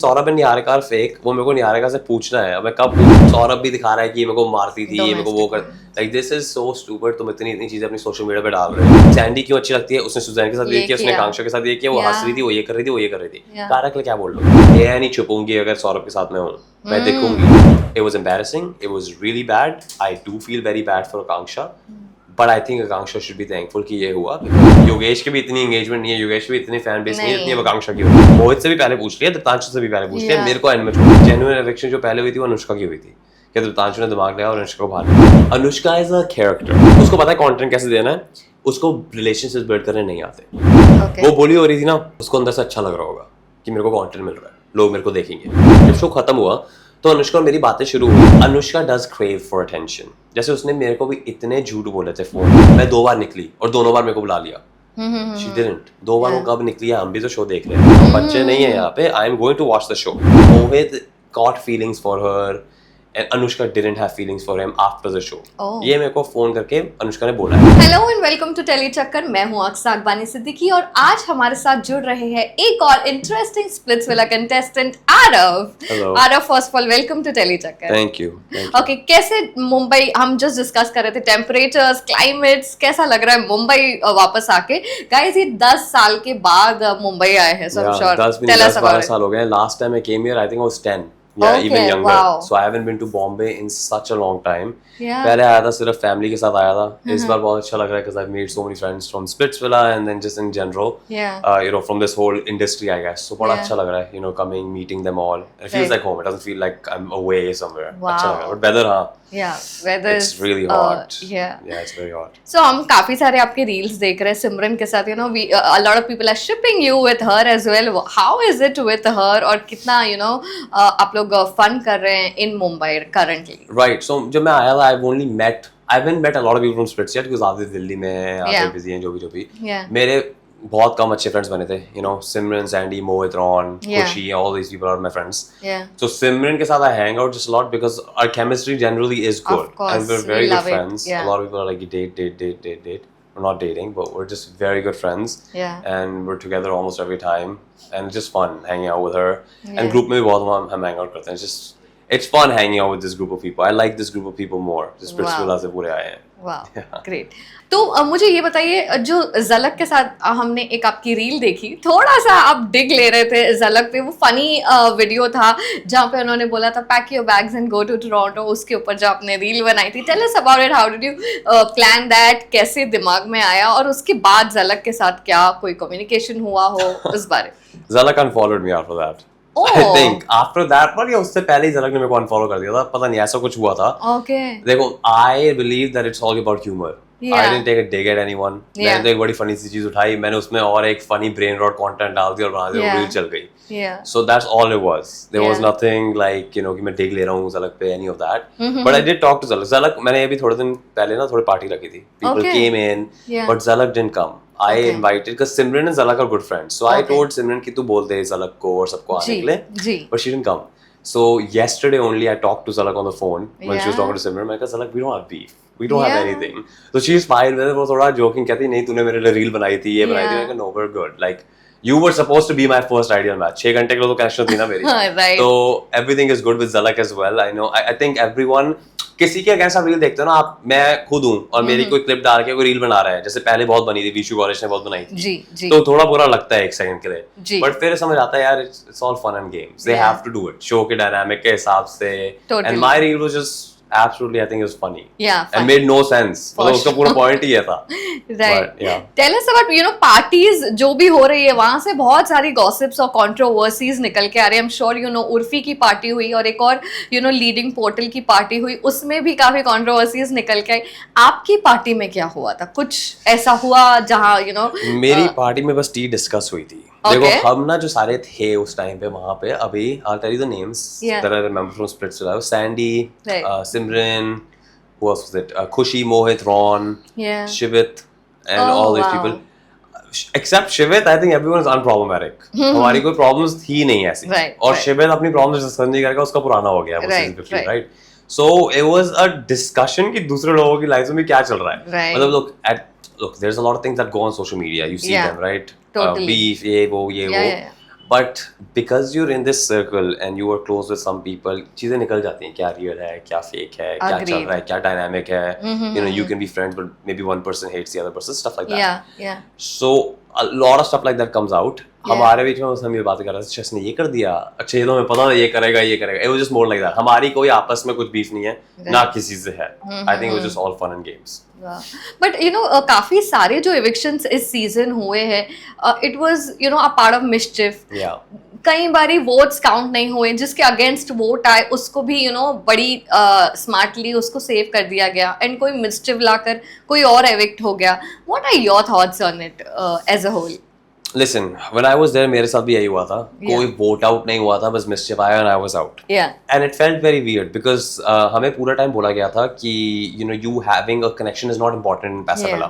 Saurabh and Niharika are fake, वो मेरे को निहारिका से पूछना है, अब मैं कब सौरभ भी दिखा रहा है कि ये मेरे को मारती थी, ये मेरे को वो कर, like this is so stupid. तुम इतनी चीजें अपनी सोशल मीडिया पे डाल रहे हो। सैंडी क्यों अच्छी लगती है, उसने सुजैन के साथ ये किया, उसने आकांक्षा के साथ ये किया, वो हंस रही थी, वो ये कर रही थी, वो ये कर रही थी। तारा के लिए क्या बोल रहा हूँ, मैं नहीं छुपूंगी अगर सौरभ के साथ मैं हूँ, मैं देखूंगी। It was embarrassing, it was really bad, I do feel very bad for Akanksha, but I think Akanksha should be thankful कि ये हुआ। योगेश की भी इतनी एंगेजमेंट नहीं है, योगेश की भी इतनी फैन बेस नहीं है जितनी आकांक्षा की हुई। मोहित से भी पहले पूछ लिया, दत्तांशु से भी पहले पूछ लिया, मेरे को एंड में छोड़। जेन्युइन इलेक्शन जो पहले हुई थी वो अनुष्का की हुई थी, कि दत्तांशु ने दिमाग लगाया और अनुष्का को बाहर। अनुष्का इज अ कैरेक्टर, उसको पता है कंटेंट कैसे देना है, उसको रिलेशनशिप बिल्ड करने नहीं आते। वो बोली हो रही थी ना, उसको अंदर से अच्छा लग रहा होगा कि मेरे को कंटेंट मिल रहा है, लोग मेरे को देखेंगे। जब शो खत्म हुआ तो अनुष्का और मेरी बातें शुरू हुई। Anushka does crave for attention, जैसे उसने मेरे को भी इतने झूठ बोले थे फोन, मैं 2 बार निकली और दोनों बार मेरे को बुला लिया। She didn't. 2 बार वो कब निकली है, हम भी तो शो देख रहे हैं, बच्चे नहीं है यहाँ पे। I am going to watch the show. Mohit caught feelings for her and Anushka didn't have feelings for him after the show. ये मेरे को फोन करके अनुष्का ने बोला है। Hello and welcome to tele Chakkar, मैं हूँ अक्सा अकबानी सिद्दीकी और आज हमारे साथ जुड़ रहे हैं एक और interesting Splitsvilla contestant Aarav. Aarav, first of all welcome to tele Chakkar. Thank you. Okay, कैसे मुंबई, हम जस्ट डिस्कस कर रहे थे टेम्परेचर्स, क्लाइमेट्स, कैसा लग रहा है मुंबई वापस आके? गाइस, ये 10 साल के बाद मुंबई आए हैं, so I am sure tell us about it. 12 साल हो गए। Last time I came here, I think I was 10. Yeah, okay, even younger. wow. So I haven't been to Bombay in such a long time. Yeah. पहले आया था सिर्फ family के साथ आया था। इस बार बहुत अच्छा लग रहा है because I've made so many friends from Splitsvilla and then just in general. Yeah. You know, from this whole industry, I guess. So बड़ा अच्छा लग रहा है, you know, coming, meeting them all. It feels like home. It doesn't feel like I'm away somewhere. Wow. अच्छा लग रहा है, but weather हाँ। Yeah, weather It's really hot. Yeah. Yeah, it's very hot. So हम काफी सारे आपके reels देख रहे हैं सिमरन के साथ, you know, a lot of people are shipping you with her as well. How is it with her? और कितना, you know, आप लोग फन कर रहे हैं in Mumbai currently? Right. So जब मैं आया था, I haven't met a lot of people from Splits yet because आधे दिल्ली में हैं, आधे busy हैं, जो भी। Yeah. मेरे बहुत कम अच्छे फ्रेंड्स बने थे, you know, Simran, Sandy, Mohit, Ron, Khushi, all these people are my friends. Yeah. So Simran के साथ I hang out just a lot because our chemistry generally is good. Of course, and we're very we good love it. friends. Yeah. A lot of people are like date. We're not dating, but we're just very good friends. Yeah. And we're together almost every time, and it's just fun hanging out with her. Yeah. And group में भी बहुत हम hang out करते हैं. It's fun hanging out with this group of people. I like this group of people more. जिस Splitsvilla से पूरे आए हैं. वाह, ग्रेट। तो मुझे ये बताइए, जो झलक के साथ हमने एक आपकी रील देखी, थोड़ा सा आप डिग ले रहे थे झलक पे, वो फनी वीडियो था जहाँ पे उन्होंने बोला था pack your bags and go to Toronto, उसके ऊपर जो आपने रील बनाई थी, tell us about it, how did you plan that, कैसे दिमाग में आया, और उसके बाद झलक के साथ क्या कोई कम्युनिकेशन हुआ हो उस बारे? Zalak unfollowed me after that. I think after that, but yeah, उससे पहले ही झलक ने मेरे को अनफॉलो कर दिया था, पता नहीं ऐसा कुछ हुआ था। Okay. देखो, I believe that it's all about humor. Yeah. I didn't take a dig at anyone. मैंने तो एक बड़ी फनी सी चीज उठाई, मैंने उसमें और एक फनी ब्रेन रॉट कंटेंट डाल दिया और बना दिया, रील चल गई। Yeah. So that's all it was. There was nothing like, you know, कि मैं dig ले रहा हूँ झलक पे, any of that. But I did talk to झलक. झलक मैंने अभी थोड़े दिन पहले ना थोड़ी पार्टी रखी थी. People came in, but झलक didn't come. I invited because Simran and Zalak are good friends. So I told Simran कि तू बोल दे Zalak को और सबको आने के लिए. But she didn't come. So yesterday only I talked to Zalak on the phone when she was talking to Simran. मैं कहा Zalak, we don't have beef. We don't have anything. So she smiled with it. वो थोड़ा joking कहती नहीं तूने मेरे लिए reel बनाई थी, ये बनाई थी. मैं कहा no, we're good. Like you were supposed to be my first ideal match. 6 घंटे के लिए तो connection थी ना मेरी. Right. So everything is good with Zalak as well. I know. I think everyone किसी के अगेंस्ट आप रील देखते हो ना, आप, मैं खुद हूँ और मेरी कोई क्लिप डाल के कोई रील बना रहा है, जैसे पहले बहुत बनी थी, विशु गौरेश ने बहुत बनाई थी, जी, तो थोड़ा बुरा लगता है 1 सेकंड के लिए, बट फिर समझ आता है यार it's all fun and games, they have to do it show के डायनामिक के हिसाब से, and my reel was just absolutely I think it was funny. Yeah, and made no sense. मतलब उसका पूरा point ही ये था. Right. But, yeah. Tell us about, you know, parties जो भी हो रही है वहाँ से बहुत सारी gossips और controversies निकल के आ रही है. I'm sure you know Urfi की पार्टी हुई और एक और you know leading portal की पार्टी हुई, उसमें भी काफी controversies निकल के आई. आपकी पार्टी में क्या हुआ था? कुछ ऐसा हुआ जहाँ you know मेरी पार्टी में बस टी डिस्कस हुई थी. देखो, हम ना जो सारे थे उस टाइम पे वहाँ पे, अभी I'll tell you the names that I remember from Splitsvilla. Sandy, Simran, who else was it? Khushi, Mohit, Ron, Shivit, and all these people. Except Shivit, I think everyone is unproblematic. हमारी कोई problems थी नहीं ऐसी. और Shivit अपनी problems discuss नहीं करेगा, उसका पुराना हो गया वो season 15, right? So it was a discussion कि दूसरे लोगों की लाइफ में क्या चल रहा है. मतलब look, there's a lot of things that go on social media. You see them, right? Totally. Beef, ये वो. But because you're in this circle and you are close with some people, चीजें निकल जाती हैं, क्या रियल है, क्या fake है, क्या चल रहा है, क्या डायनामिक है. You know, you can be friends but maybe one person hates the other person, stuff like that. So a lot of stuff like that comes out. हमारे बीच में बस हम ये बातें कर रहे थे, अच्छा इसने ये कर दिया, अच्छा ये तो हमें पता था ये करेगा. It was just more like that. हमारी कोई आपस में कुछ बीफ नहीं है, ना किसी से है. I think it was just all fun and games. But you no काफी सारे जो इविक्शंस इस सीजन हुए हैं, it was you know a part of mischief. कई बारी वोट्स काउंट नहीं हुए, जिसके अगेंस्ट वोट आए उसको भी यू नो बड़ी स्मार्टली उसको सेव कर दिया गया, एंड कोई मिस्चिफ लाकर कोई और एविक्ट हो गया. What are your thoughts on it as a whole? Listen, when I was there, मेरे साथ भी यही हुआ था. कोई वोट आउट नहीं हुआ था, बस मिस्चिफ आया and I was out. And it felt very weird because हमें पूरा टाइम बोला गया था कि you know you having a connection is not important in Passamela.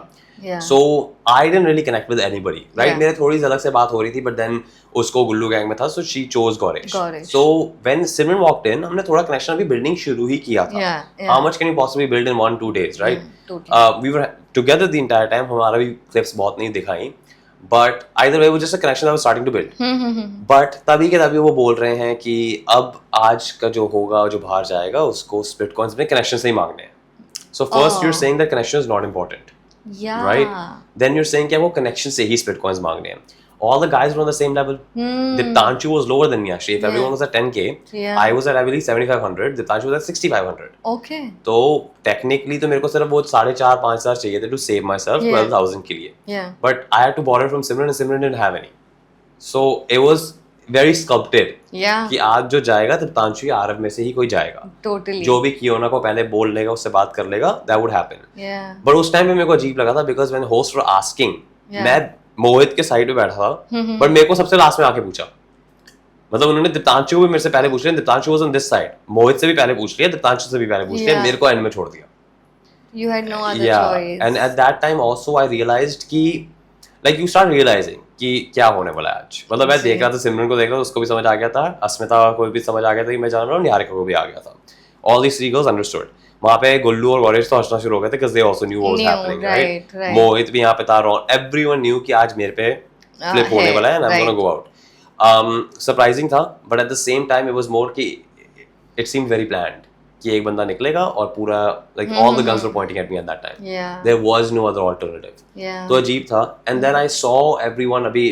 So I didn't really connect with anybody, right? मेरे थोड़ी अलग से बात हो रही थी, but then उसको गुल्लू गैंग में था, so she chose Goresh. So when Simran walked in, हमने थोड़ा connection अभी building शुरू ही किया था. How much can you possibly build in 1-2 days, right? We were together the entire time. हमारा भी clips बहुत नहीं दिखाई. But either way, वो just a connection that was starting to build. But तभी के तभी वो बोल रहे हैं कि अब आज का जो होगा, जो बाहर जाएगा, उसको split coins अपने connection से ही मांगने हैं. So first you're saying that connection is not important, right? Then you're saying कि वो connection से ही split coins मांगने हैं. All the guys were on the same level. Diptanshu was lower than me actually. If everyone was at 10K, I was at I believe 7,500. Diptanshu was at 6,500. Okay. तो technically तो मेरे को सिर्फ वो 4,500-5,000 चाहिए थे to save myself 12,000 के लिए. But I had to borrow from Simran and Simran didn't have any. So it was very sculpted. कि आज जो जाएगा Diptanshu या आरव में से ही कोई जाएगा. Totally. जो भी कियोना को पहले बोल लेगा, उससे बात कर लेगा, that would happen. But उस टाइम पे मेरे को अजीब लगा था because when hosts were asking, मैं मोहित के साइड पे बैठा था, पर मेरे को सबसे लास्ट में आके पूछा. मतलब उन्होंने दीप्तांशु को भी मेरे से पहले पूछ लिया, Deeptanshu was on this side, Mohit से भी पहले पूछ लिया, दीप्तांशु से भी पहले पूछ लिया, मेरे को एंड में छोड़ दिया. You had no other choice. And at that time also I realized कि like you start realizing कि क्या होने वाला है आज. मतलब मैं देख रहा था, सिमरन को देख रहा था, उसको भी समझ आ गया था, अस्मिता को भी समझ आ गया था कि मैं जान रहा हूँ, निहारिका को भी आ गया था. All these three girls understood. वहाँ पे गुल्लू और गौरेश तो हंसना शुरू हो गए थे because they also knew what was happening, right? मोहित भी यहाँ पे था, everyone knew कि आज मेरे पे flip होने वाला है and I'm gonna go out. Surprising था, but at the same time it was more कि it seemed very planned कि एक बंदा निकलेगा और पूरा like all the guns were pointing at me at that time. There was no other alternative. तो अजीब था. And then I saw everyone अभी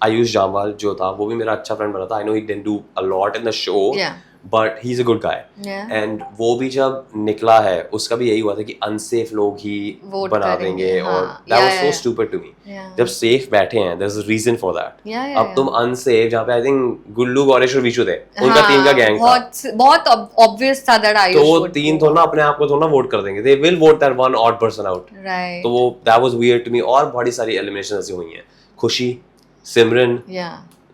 आयुष जामवाल जो था वो भी मेरा अच्छा फ्रेंड बना था. I know he didn't do a lot in the show. But he's a good guy. And वो भी जब निकला है, उसका भी यही हुआ था कि अनसेफ लोग ही बना देंगे, और that was so stupid to me. जब सेफ बैठे हैं, there's a reason for that. अब तुम अनसेफ, जहाँ पे I think गुल्लू, गौरेश और विशु थे, उनका टीम का गैंग था. बहुत obvious था that आयुष तो तीन तो ना अपने आप को तो ना वोट कर देंगे. They will vote that one odd person out. Right. तो वो that was weird to me. और बहुत सारी eliminations ऐसी हुई हैं. खुशी, सिमरन,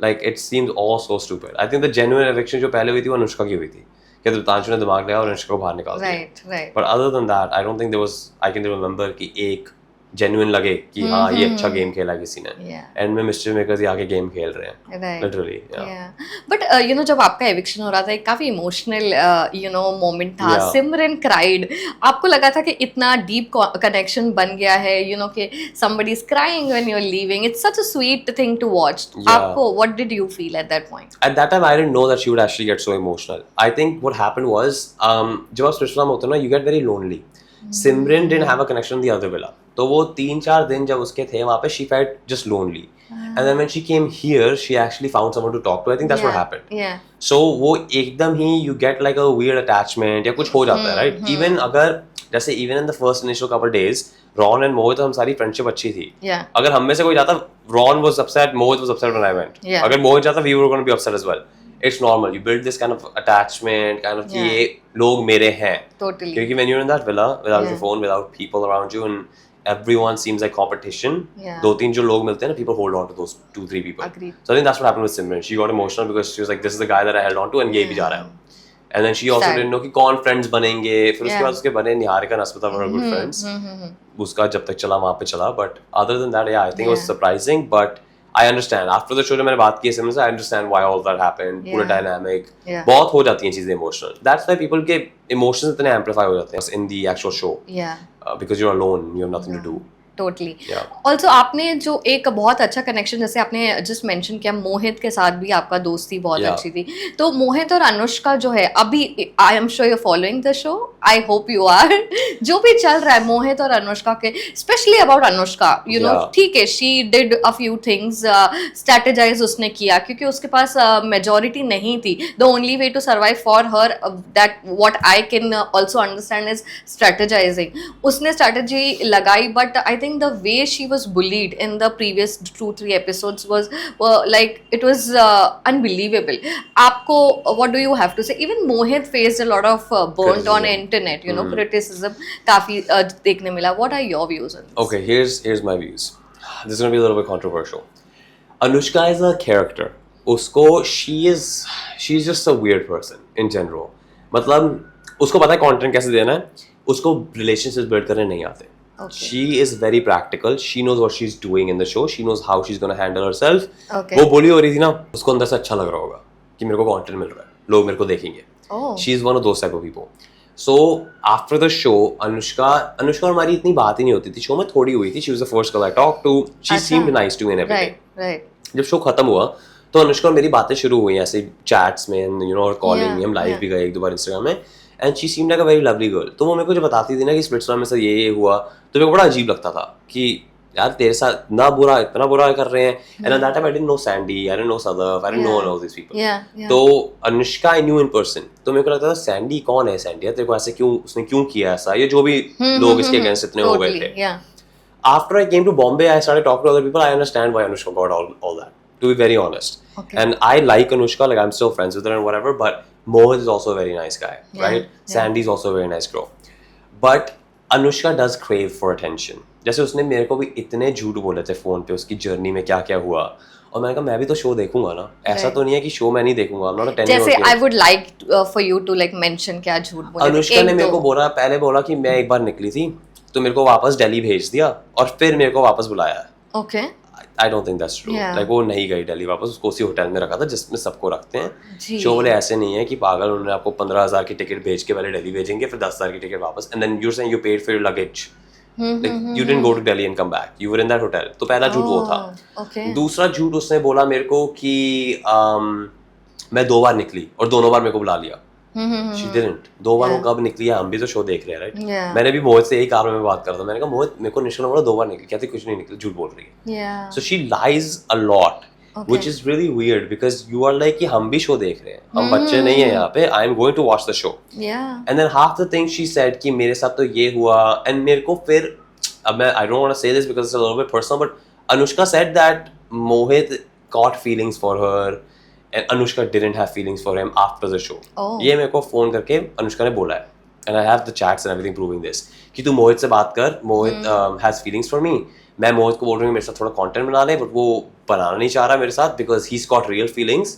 like it seems all so stupid. I think the genuine eviction जो पहले हुई थी वो अनुष्का की हुई थी, कि दीप्तांशु ने दिमाग लगाया और अनुष्का को बाहर निकाल दिया. Right. But other than that, I don't think there was, I can remember कि एक genuine लगे कि हाँ ये अच्छा गेम खेला किसी ने. एंड में मिस्टर मेकर्स ही आके गेम खेल रहे हैं. Literally. But you know जब आपका eviction हो रहा था, एक काफी emotional you know moment था. सिमरन cried. आपको लगा था कि इतना deep connection बन गया है, you know कि somebody is crying when you're leaving. It's such a sweet thing to watch. आपको what did you feel at that point? At that time I didn't know that she would actually get so emotional. I think what happened was जब आप special में होते हो ना, you get very lonely. Simran didn't have a connection in the other villa. तो वो 3-4 दिन जब उसके थे वहाँ पे, she felt just lonely. And then when she came here, she actually found someone to talk to. I think that's what happened. So वो एकदम ही you get like a weird attachment या कुछ हो जाता है, right? Even अगर जैसे even in the first initial couple days, Ron and Mohit, हम सारी friendship अच्छी थी. अगर हम में से कोई जाता, Ron was upset, Mohit was upset when I went. अगर Mohit जाता, we were going to be upset as well. It's normal. You build this kind of attachment, kind of कि ये लोग मेरे हैं. Totally. क्योंकि when you're in that villa, without your phone, without people around you, and everyone seems like competition. 2-3 जो लोग मिलते हैं ना, people hold on to those 2-3 people. Agreed. So I think that's what happened with Simran. She got emotional because she was like, this is the guy that I held on to, and ये भी जा रहा है. And then she also didn't know कि कौन friends बनेंगे. फिर उसके बाद उसके बने Niharika and Asmita were good friends. उसका जब तक चला वहाँ पे चला. But other than that, yeah, I think it was surprising, but I understand. After the show जब मैंने बात की सिमरन से, I understand why all that happened. पूरा dynamic. बहुत हो जाती हैं चीजें emotional. That's why people के emotions इतने amplify हो जाते हैं in the actual show. Because you're alone, you have nothing to do. Totally. Yeah. Also आपने जो एक बहुत अच्छा कनेक्शन, जैसे आपने जस्ट मेंशन किया, मोहित के साथ भी आपका दोस्ती बहुत Yeah. अच्छी थी, तो मोहित और अनुष्का जो है अभी, I am sure you following the show, I hope you are, जो भी चल रहा है मोहित और अनुष्का के, specially about Anushka, you know, Yeah. ठीक है, she did a few things, strategize उसने किया क्योंकि उसके पास मेजोरिटी नहीं थी। The only way to survive for her, that what I can also understand is strategizing. उसने स्ट्रेटेजी लगाई, but I think the way she was bullied in the previous 2-3 episodes was like it was unbelievable. आपको what do you have to say? Even Mohit faced a lot of burnt on internet, you know, criticism काफी देखने मिला. What are your views on this? Okay, here's my views. This is going to be a little bit controversial. Anushka is a character. उसको she's just a weird person in general. मतलब उसको पता है content कैसे देना है, उसको relationships build करने नहीं आते. Okay. She is very practical. She knows what she's doing in the show. She knows how she's going to handle herself. Okay. वो बोली हो रही थी ना, उसको अंदर से अच्छा लग रहा होगा कि मेरे को कंटेंट मिल रहा है, लोग मेरे को देखेंगे. Oh. She is one of those type of people. So after the show, Anushka और हमारी इतनी बात ही नहीं होती थी. शो में थोड़ी हुई थी. She was the first girl I talked to. She seemed nice to me and everything. Right. जब शो खत्म हुआ तो अनुष्का और मेरी बातें शुरू हुई ऐसे चैट्स में, यू नो, और कॉलिंग में. हम लाइव भी गए एक दो बार इंस्टाग्राम में. And she seemed like a very lovely girl. तो वो मेरे को जब बताती थी ना कि स्प्लिट्सविला में से ये हुआ, तो मेरे को बड़ा अजीब लगता था कि यार तेरे साथ ना बुरा, इतना बुरा कर रहे हैं. And at that time I didn't know Sandy, I didn't know Sadaf, I didn't know all this people. तो Anushka I knew in person. तो मेरे को लगता था सैंडी कौन है, सैंडी तेरे को ऐसे क्यों, उसने क्यों किया ऐसा, ये जो भी लोग इसके अगेंस्ट इतने हो गए थे. After I came to Bombay, I started talking to other people. I understand why Anushka got all that, to be very honest. Okay. And I like Anushka, like I'm still friends with her and whatever, but Mohit is also a very nice guy, right? Sandy is also a very nice girl. But Anushka does crave for attention. जैसे उसने मेरे को भी इतने झूठ बोले थे phone पे उसकी जर्नी में क्या क्या हुआ, और मैंने कहा मैं भी तो शो देखूंगा ना, ऐसा तो नहीं है कि शो मैं नहीं देखूंगा. I'm not a 10-year-old जैसे kid. I would like for you to like mention क्या झूठ बोले. अनुष्का ने मेरे को पहले बोला कि मैं एक बार निकली थी तो मेरे को वापस दिल्ली भेज दिया और फिर मेरे को वापस बुलाया. Okay. I don't think that's true. Yeah. Like वो नहीं गई दिल्ली वापस, उसको उसी होटल में रखा था जिसमें सबको रखते हैं. जी. शो वाले ऐसे नहीं है कि पागल, उन्होंने आपको 15,000 की टिकट भेज के पहले दिल्ली भेजेंगे फिर 10,000 की टिकट वापस. And then you're saying you paid for your luggage. Like you didn't go to Delhi and come back. You were in that hotel. तो पहला झूठ वो था. Okay. दूसरा झूठ उसने बोला मेरे को कि मैं 2 बार निकली और दोनों बार मेरे को बुला लिया. She didn't. 2 बार वो कब निकली है, हम भी तो शो देख रहे हैं, राइट? Yeah. मैंने भी मोहित से यही कार में बात कर रहा था. मैंने कहा मोहित मेरे को निश्चल बोला 2 बार निकली, कहती कुछ नहीं निकली, झूठ बोल रही है. Yeah. So she lies a lot, Okay. which is really weird because you are like कि हम भी शो देख रहे हैं, हम बच्चे नहीं हैं यहाँ पे. I am going to watch the show. Yeah. And then half the things she said कि मेरे साथ तो ये हुआ, and मेरे को फिर अब मैं I don't want to say this because it's a little bit personal, but Anushka said that Mohit caught feelings for her and Anushka didn't have feelings for him after the show. Oh. ये मेरे को phone करके अनुष्का ने बोला है. And I have the chats and everything proving this कि तू मोहित से बात कर, मोहित has feelings for me. मैं मोहित को बोल रही हूँ मेरे साथ थोड़ा कंटेंट बना ले, बट वो बनाना नहीं चाह रहा मेरे साथ because he's got real feelings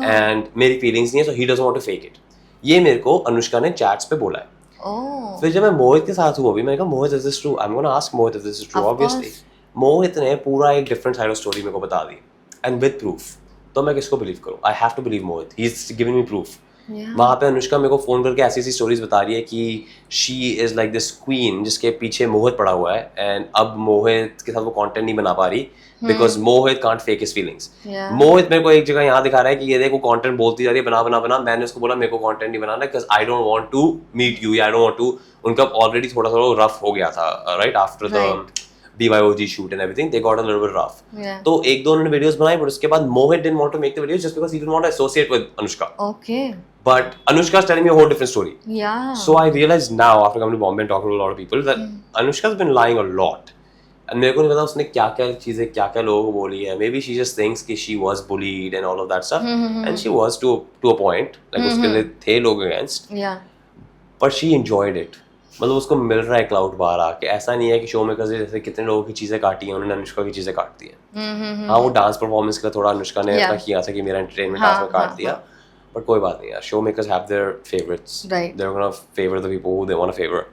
and मेरी feelings नहीं है, so he doesn't want to fake it. ये मेरे को अनुष्का ने chats पे बोला है. Oh. फिर जब मैं मोहित के साथ हुआ भी, मैंने कहा मोहित is this true? I'm gonna ask Mohit if this is true, Of obviously. मोहित ने पूरा एक different side of story मेरे को बता दी and with proof. तो मैं किसको बिलीव करूँ? I have to believe Mohit. He's giving me proof. Yeah. वहाँ पे अनुष्का मेरे को फोन करके ऐसी ऐसी स्टोरीज बता रही है कि she is like this queen जिसके पीछे मोहित पड़ा हुआ है, एंड अब मोहित के साथ वो कंटेंट नहीं बना पा रही because Mohit can't fake his feelings. Yeah. मोहित मेरे को एक जगह यहाँ दिखा रहा है कि ये देखो कंटेंट बोलती जा रही है बना बना बना. मैंने उसको बोला मेरे को कंटेंट नहीं बनाना because I don't want to meet you, I don't want to. उनका ऑलरेडी थोड़ा थोड़ा रफ हो गया था, right, after the BYOG shoot and everything, they got a little bit rough. Yeah. तो एक दो उन्होंने वीडियोस बनाई, बट उसके बाद मोहित didn't want to make the videos just because he didn't want to associate with Anushka. Okay. But Anushka's telling me a whole different story. Yeah. So I realized now after coming to Bombay and talking to a lot of people that Anushka's been lying a lot. And मेरे को नहीं पता उसने क्या क्या चीजें क्या क्या लोगों को बोली है. Maybe she just thinks कि she was bullied and all of that stuff. And she was to a point. Like उसके लिए थे लोग against. Yeah. But she enjoyed it. मतलब उसको मिल रहा है क्लाउड बाहर आके. ऐसा नहीं है कि शो में जैसे कितने लोगों की चीजें काटी हैं उन्होंने अनुष्का की चीजें काट दी हैं. हाँ वो डांस परफॉर्मेंस के लिए थोड़ा अनुष्का ने अपना किया था कि मेरा एंटरटेनमेंट डांस में काट दिया, बट कोई बात नहीं यार. Show makers have their favourites. They are gonna favour the people who they want to favour.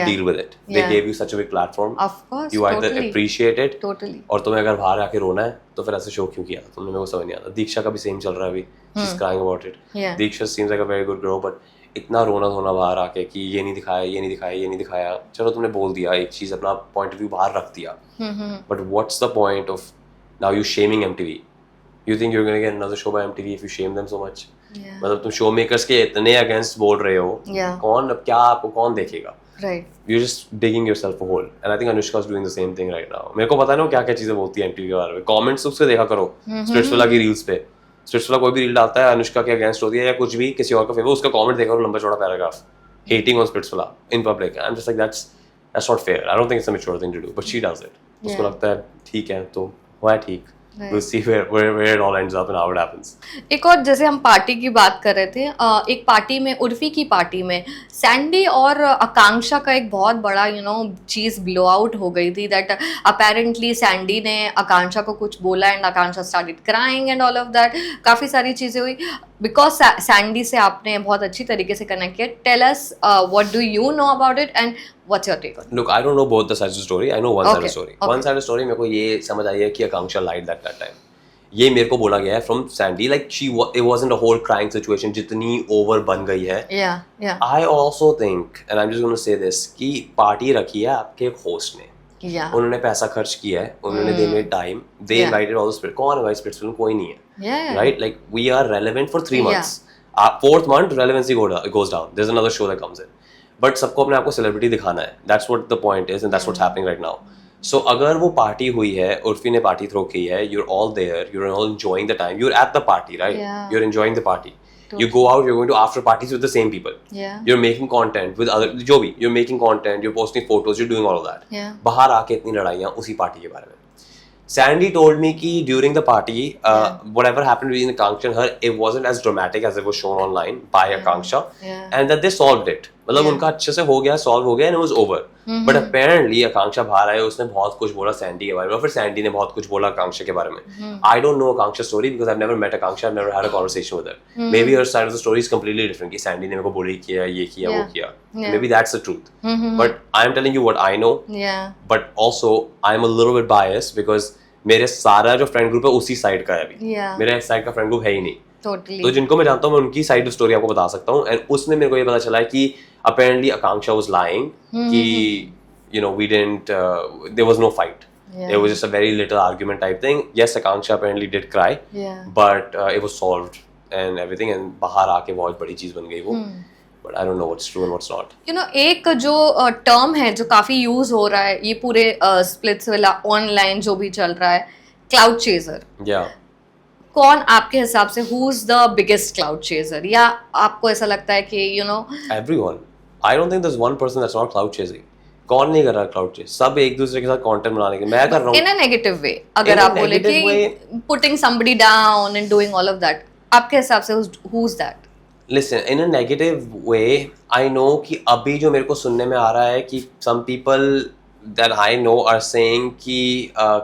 Deal with it. They gave you such a big platform. Of course. You either appreciate it. Totally. और तुम्हें अगर बाहर आके रोना है तो फिर ऐसे शो क्यों किया तुमने, मेरे को समझ नहीं आता. दीक्षा का भी सेम चल रहा है अभी. She's crying about it. Yeah. Diksha seems like a very good girl, but इतना रोना धोना बाहर आके कि ये नहीं दिखाया, ये नहीं दिखाया, ये नहीं दिखाया. चलो तुमने बोल दिया एक चीज, अपना पॉइंट ऑफ व्यू बाहर रख दिया, but what's the point of now you shaming MTV? You think you're going to get another show by MTV if you shame them so much? मतलब तुम शो मेकर्स के इतने अगेंस्ट बोल रहे हो, कौन अब क्या आपको कौन देखेगा? Right. You're just digging yourself a hole, and I think Anushka is doing the same thing right now. मेरे को पता नहीं वो क्या क्या चीजें बोलती है MTV के बारे में. कमेंट्स उसके देखा करो स्प्लिट्सविला की रील्स पे. स्प्लिट्सविला कोई भी रील डालता है अनुष्का के अगेंस्ट होती है या कुछ भी किसी और का फेवर, उसका कमेंट देखा करो, लंबा चौड़ा paragraph hating on Splitsvilla in public. I'm just like that's not fair. I don't think it's a mature thing to do, but she does it. उसको लगता है ठीक है तो हुआ है ठीक. We'll see where it all ends up and how it happens. एक और जैसे हम पार्टी की बात कर रहे थे, एक पार्टी में, उर्फी की पार्टी में सैंडी और आकांक्षा का एक बहुत बड़ा चीज़ ब्लो आउट हो गई थी. दैट अपेरेंटली सैंडी ने आकांक्षा को कुछ बोला and Akanksha started crying and all of that. काफ़ी सारी चीज़ें हुई बिकॉज सैंडी से आपने बहुत अच्छी तरीके से कनेक्ट किया. Tell us what do you know about it and what's your take on it? Look, I don't know both the sides of the story. I know one side of the story. One side of the story मेरे को ये समझ आई है कि आकांक्षा lied that time. ये मेरे को बोला गया है from Sandy, like it wasn't a whole crying situation जितनी over बन गई है. Yeah. I also think, and I'm just going to say this, कि पार्टी रखी है आपके एक होस्ट ने. उन्होंने पैसा खर्च किया है, उन्होंने they made time, they invited all the split. कौन है भाई स्प्लिट्स फिल्म? कोई नहीं है. Right? Like we are relevant for 3 months. Fourth month relevancy goes down. There's another show that comes in. But सबको अपने आप को सेलिब्रिटी दिखाना है. That's what the point is and that's what's happening right now. So अगर वो party हुई है, उर्फी ने पार्टी थ्रो की है, you're all there, you're all enjoying the time, you're at the party, right? You're enjoying the party. You go out, you're going to after parties with the same people. You're making content with other, जो भी, you're making content, you're posting photos, you're doing all of that. बाहर आके इतनी लड़ाइयाँ उसी party के बारे में. Sandy told me कि during the party, whatever happened between Akanksha and her, it wasn't as dramatic as it was shown online by Akanksha, and that they solved it. मतलब उनका अच्छे से हो गया, सॉल्व हो गया, and it was over. But apparently आकांक्षा बाहर आए, उसने बहुत कुछ बोला सैंडी के बारे में, फिर सैंडी ने बहुत कुछ बोला आकांक्षा के बारे में. I don't know Akanksha's story because I've never met Akanksha, I've never had a conversation with her. Maybe her side of the story is completely different. कि सैंडी ने मेरे को bully किया, ये किया, वो किया. Maybe that's the truth. But I'm telling you what I know. But also I'm a little bit biased because मेरे सारा जो फ्रेंड ग्रुप है उसी साइड का है अभी. मेरा इस साइड का फ्रेंड ग्रुप है ही नहीं. तो जिनको मैं जानता हूँ मैं उनकी साइड ऑफ स्टोरी आपको बता सकता हूँ. एंड उसमें मेरे को ये पता चला है कि apparently Akanksha was lying कि we didn't there was no fight. It was just a very little argument type thing. Yes, Akanksha apparently did cry, but it was solved and everything, and बाहर आके बहुत बड़ी चीज बन गई वो. But I don't know what's true and what's not. एक जो टर्म है जो काफी यूज हो रहा है ये पूरे स्प्लिट्सविला ऑनलाइन जो भी चल रहा है, क्लाउड चेजर. कौन आपके हिसाब से who is the biggest cloud chaser? या आपको ऐसा लगता है कि everyone. I don't think there's one person that's not cloud chasing. कौन नहीं कर रहा क्लाउड चेस? सब एक दूसरे के साथ कंटेंट बनाने के. मैं कर रहा हूँ इन अ नेगेटिव वे. अगर आप बोले कि putting somebody down and doing all of that, आपके हिसाब से who is that? Listen, in a negative way, I know कि अभी जो मेरे को सुनने में आ रहा है कि some people that I know are saying कि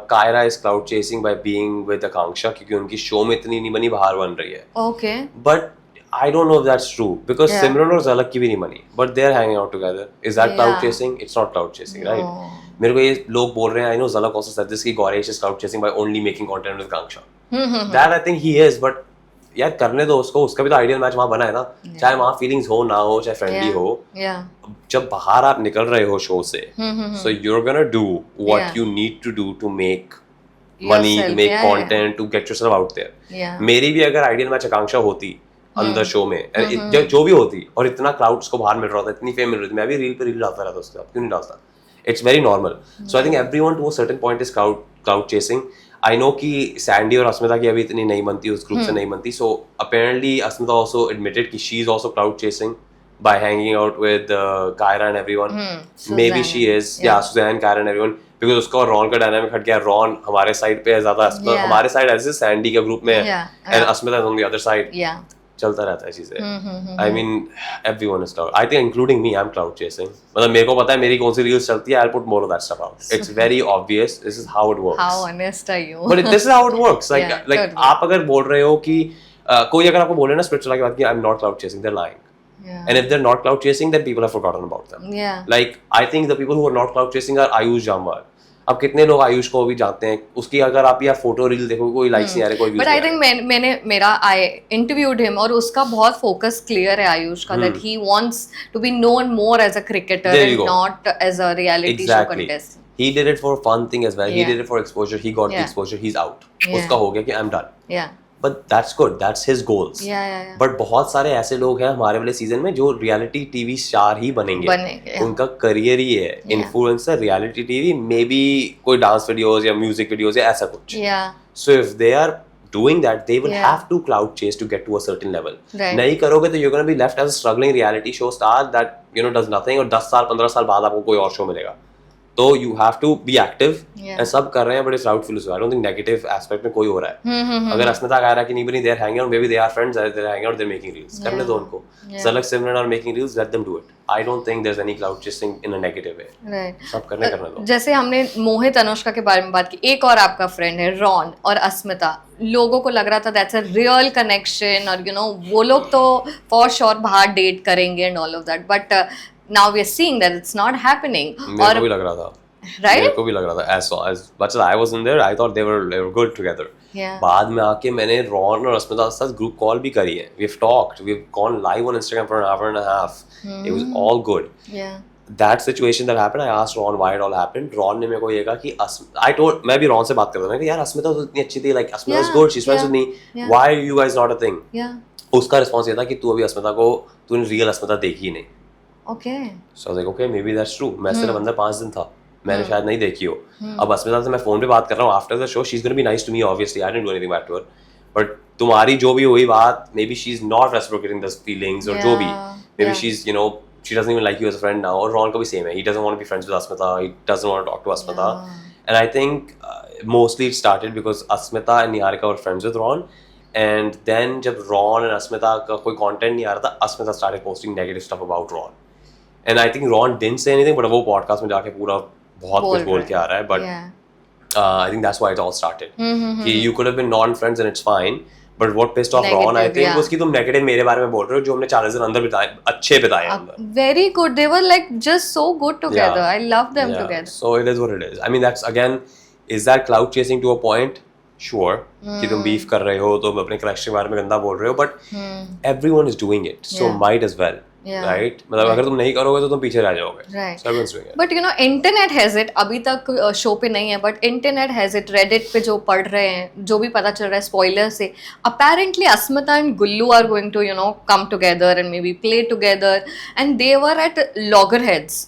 Kyra is cloud chasing by being with Akanksha क्योंकि उनकी शो में इतनी नहीं बनी, बाहर बन रही है. Okay. But I don't know if that's true because Simran और Zalak की भी नहीं बनी, but they are hanging out together. Is that cloud chasing? It's not cloud chasing, right? मेरे को ये लोग बोल रहे हैं, I know Zalak also said this कि Gaurish is cloud chasing by only making content with Akanksha. That I think he is, but यार करने दो उसको, उसका भी तो आइडियल मैच वहाँ बना है ना. चाहे वहाँ फीलिंग्स हो ना हो, चाहे फ्रेंडली हो, जब बाहर आप निकल रहे हो शो से, so you're gonna do what you need to do to make money, to make content, to get yourself out there. मेरी भी अगर आइडियल मैच आकांक्षा होती अंदर शो में, जो भी होती, और इतना क्राउड्स को बाहर मिल रहा था, इतनी फेम मिल रही थी, मैं भी रील पे रील डालता रहता उसके साथ. क्यों नहीं डालता? It's very normal. So I think everyone to a certain point is cloud chasing. I know कि सैंडी और अस्मिता की अभी इतनी नहीं बनती, उस ग्रुप से नहीं बनती. So apparently अस्मिता also admitted कि she is also cloud chasing by hanging out with Kyra and everyone. Maybe she is, Suzanne, Kyra and everyone. Because उसका और रॉन का डायनामिक हट गया. रॉन हमारे साइड पे है ज्यादा, हमारे साइड ऐसे सैंडी के ग्रुप में है, and Asmita on the other side. चलता रहता है चीजें. I mean everyone is cloud. I think including me, I'm cloud chasing. मतलब मेरे को पता है मेरी कौन सी रील्स चलती है. I'll put more of that stuff out. It's very obvious. This is how it works. How honest are you? But this is how it works. Like आप अगर बोल रहे हो कि कोई अगर आपको बोले ना स्पिरिचुअल की बात कि I'm not cloud chasing, they're lying. And if they're not cloud chasing, then people have forgotten about them. Like I think the people who are not cloud chasing are Ayush Jamwal. अब कितने लोग आयुष को भी जानते हैं, उसकी अगर आप यार फोटो रील देखो कोई लाइक्स नहीं आ रहे, कोई बट आई थिंक मैंने आई इंटरव्यूड हिम और उसका बहुत फोकस क्लियर है आयुष का, that he wants to be known more as a cricketer and not as a reality show contestant. He did it for fun thing as well. He did it for exposure. He got the exposure. He's out. उसका हो गया कि I'm done. Yeah. But that's good. That's his goals. Yeah. But बहुत सारे ऐसे लोग हैं हमारे वाले सीजन में जो रियलिटी टीवी स्टार ही बनेंगे. उनका करियर ही है influencer, reality TV, may be कोई डांस वीडियोस या म्यूजिक वीडियोस या ऐसा कुछ. So if they are doing that, they will have to cloud chase to get to a certain level. नहीं करोगे तो you're going to be left as a struggling reality show star that does nothing, और 10 साल 15 साल बाद आपको कोई और शो मिलेगा. तो you have to be active. and सब कर रहे हैं, but it's doubtful as well. I don't think negative aspect में कोई हो रहा है. अगर अस्मिता कायरा की नहीं बनी, they're hanging out, maybe they are friends, they're hanging out, they're making reels. करने दो उनको. Zalak, Simran are making reels, let them do it. I don't think there's any cloud chasing in a negative way. Right. सब करने दो. जैसे हमने मोहित अनुष्का के बारे में बात की, एक और आपका फ्रेंड है रॉन और अस्मिता. लोगों को लग रहा था दैट्स अ रियल कनेक्शन और वो लोग तो फॉर श्योर बाहर डेट करेंगे and all of that, but now we are seeing that it's not happening. मेरे को भी लग रहा था, right? मेरे को भी लग रहा था, as much as I was in there, I thought they were good together. बाद में आके मैंने रॉन और अस्मिता के साथ ग्रुप कॉल भी करी है. We've talked, we've gone live on Instagram for an hour and a half. It was all good. That situation that happened, I asked Ron why it all happened. Ron ने मेरे को ये कहा कि मैं भी रॉन से बात करता था, मैं कि यार अस्मिता तो इतनी अच्छी थी, like Asmita is good, she's friends with me. Why are you guys not a thing? उसका रिस्पॉन्स ये था कि तू अभी अस्मिता को, तूने रियल अस्मिता देखी ही नहीं. Okay. So I was like, okay, maybe that's true. मैं सिर्फ अंदर 5 दिन था, मैंने शायद नहीं देखी हो. अब अस्मिता से मैं फोन पे बात कर रहा हूँ after the show, she's going to be nice to me obviously. I didn't do anything back to her. But तुम्हारी जो भी हुई बात, maybe she's not reciprocating those feelings or जो भी. Maybe she's, she doesn't even like you as a friend now. और Ron का भी same है. He doesn't want to be friends with Asmita. He doesn't want to talk to Asmita. And I think mostly it started because Asmita and Niharika were friends with Ron. And then जब Ron and Asmita का कोई content नहीं आ रहा था, Asmita started posting negative stuff about Ron. And I think Ron didn't say anything, but वो podcast में जाके पूरा बहुत कुछ बोल के आ रहा है. But I think that's why it all started. कि you could have been non-friends and it's fine. But what pissed off Ron, I think, was कि तुम negative मेरे बारे में बोल रहे हो जो हमने 40 दिन अंदर बिताए, अच्छे बिताए अंदर. Very good. They were like just so good together. I love them together. So it is what it is. I mean, that's again, is that cloud chasing to a point? Sure. कि तुम beef कर रहे हो, तुम अपने crush के बारे में गंदा बोल रहे हो, but everyone is doing it. So might as well. Right, मतलब अगर तुम नहीं करोगे तो तुम पीछे रह जाओगे. बट इंटरनेट हैज इट, अभी तक शो पे नहीं है but internet has it. Reddit पे जो पढ़ रहे हैं, जो भी पता चल रहा है स्पॉइलर से, apparently Asmita and Gullu are going to come together and maybe play together, and they were at loggerheads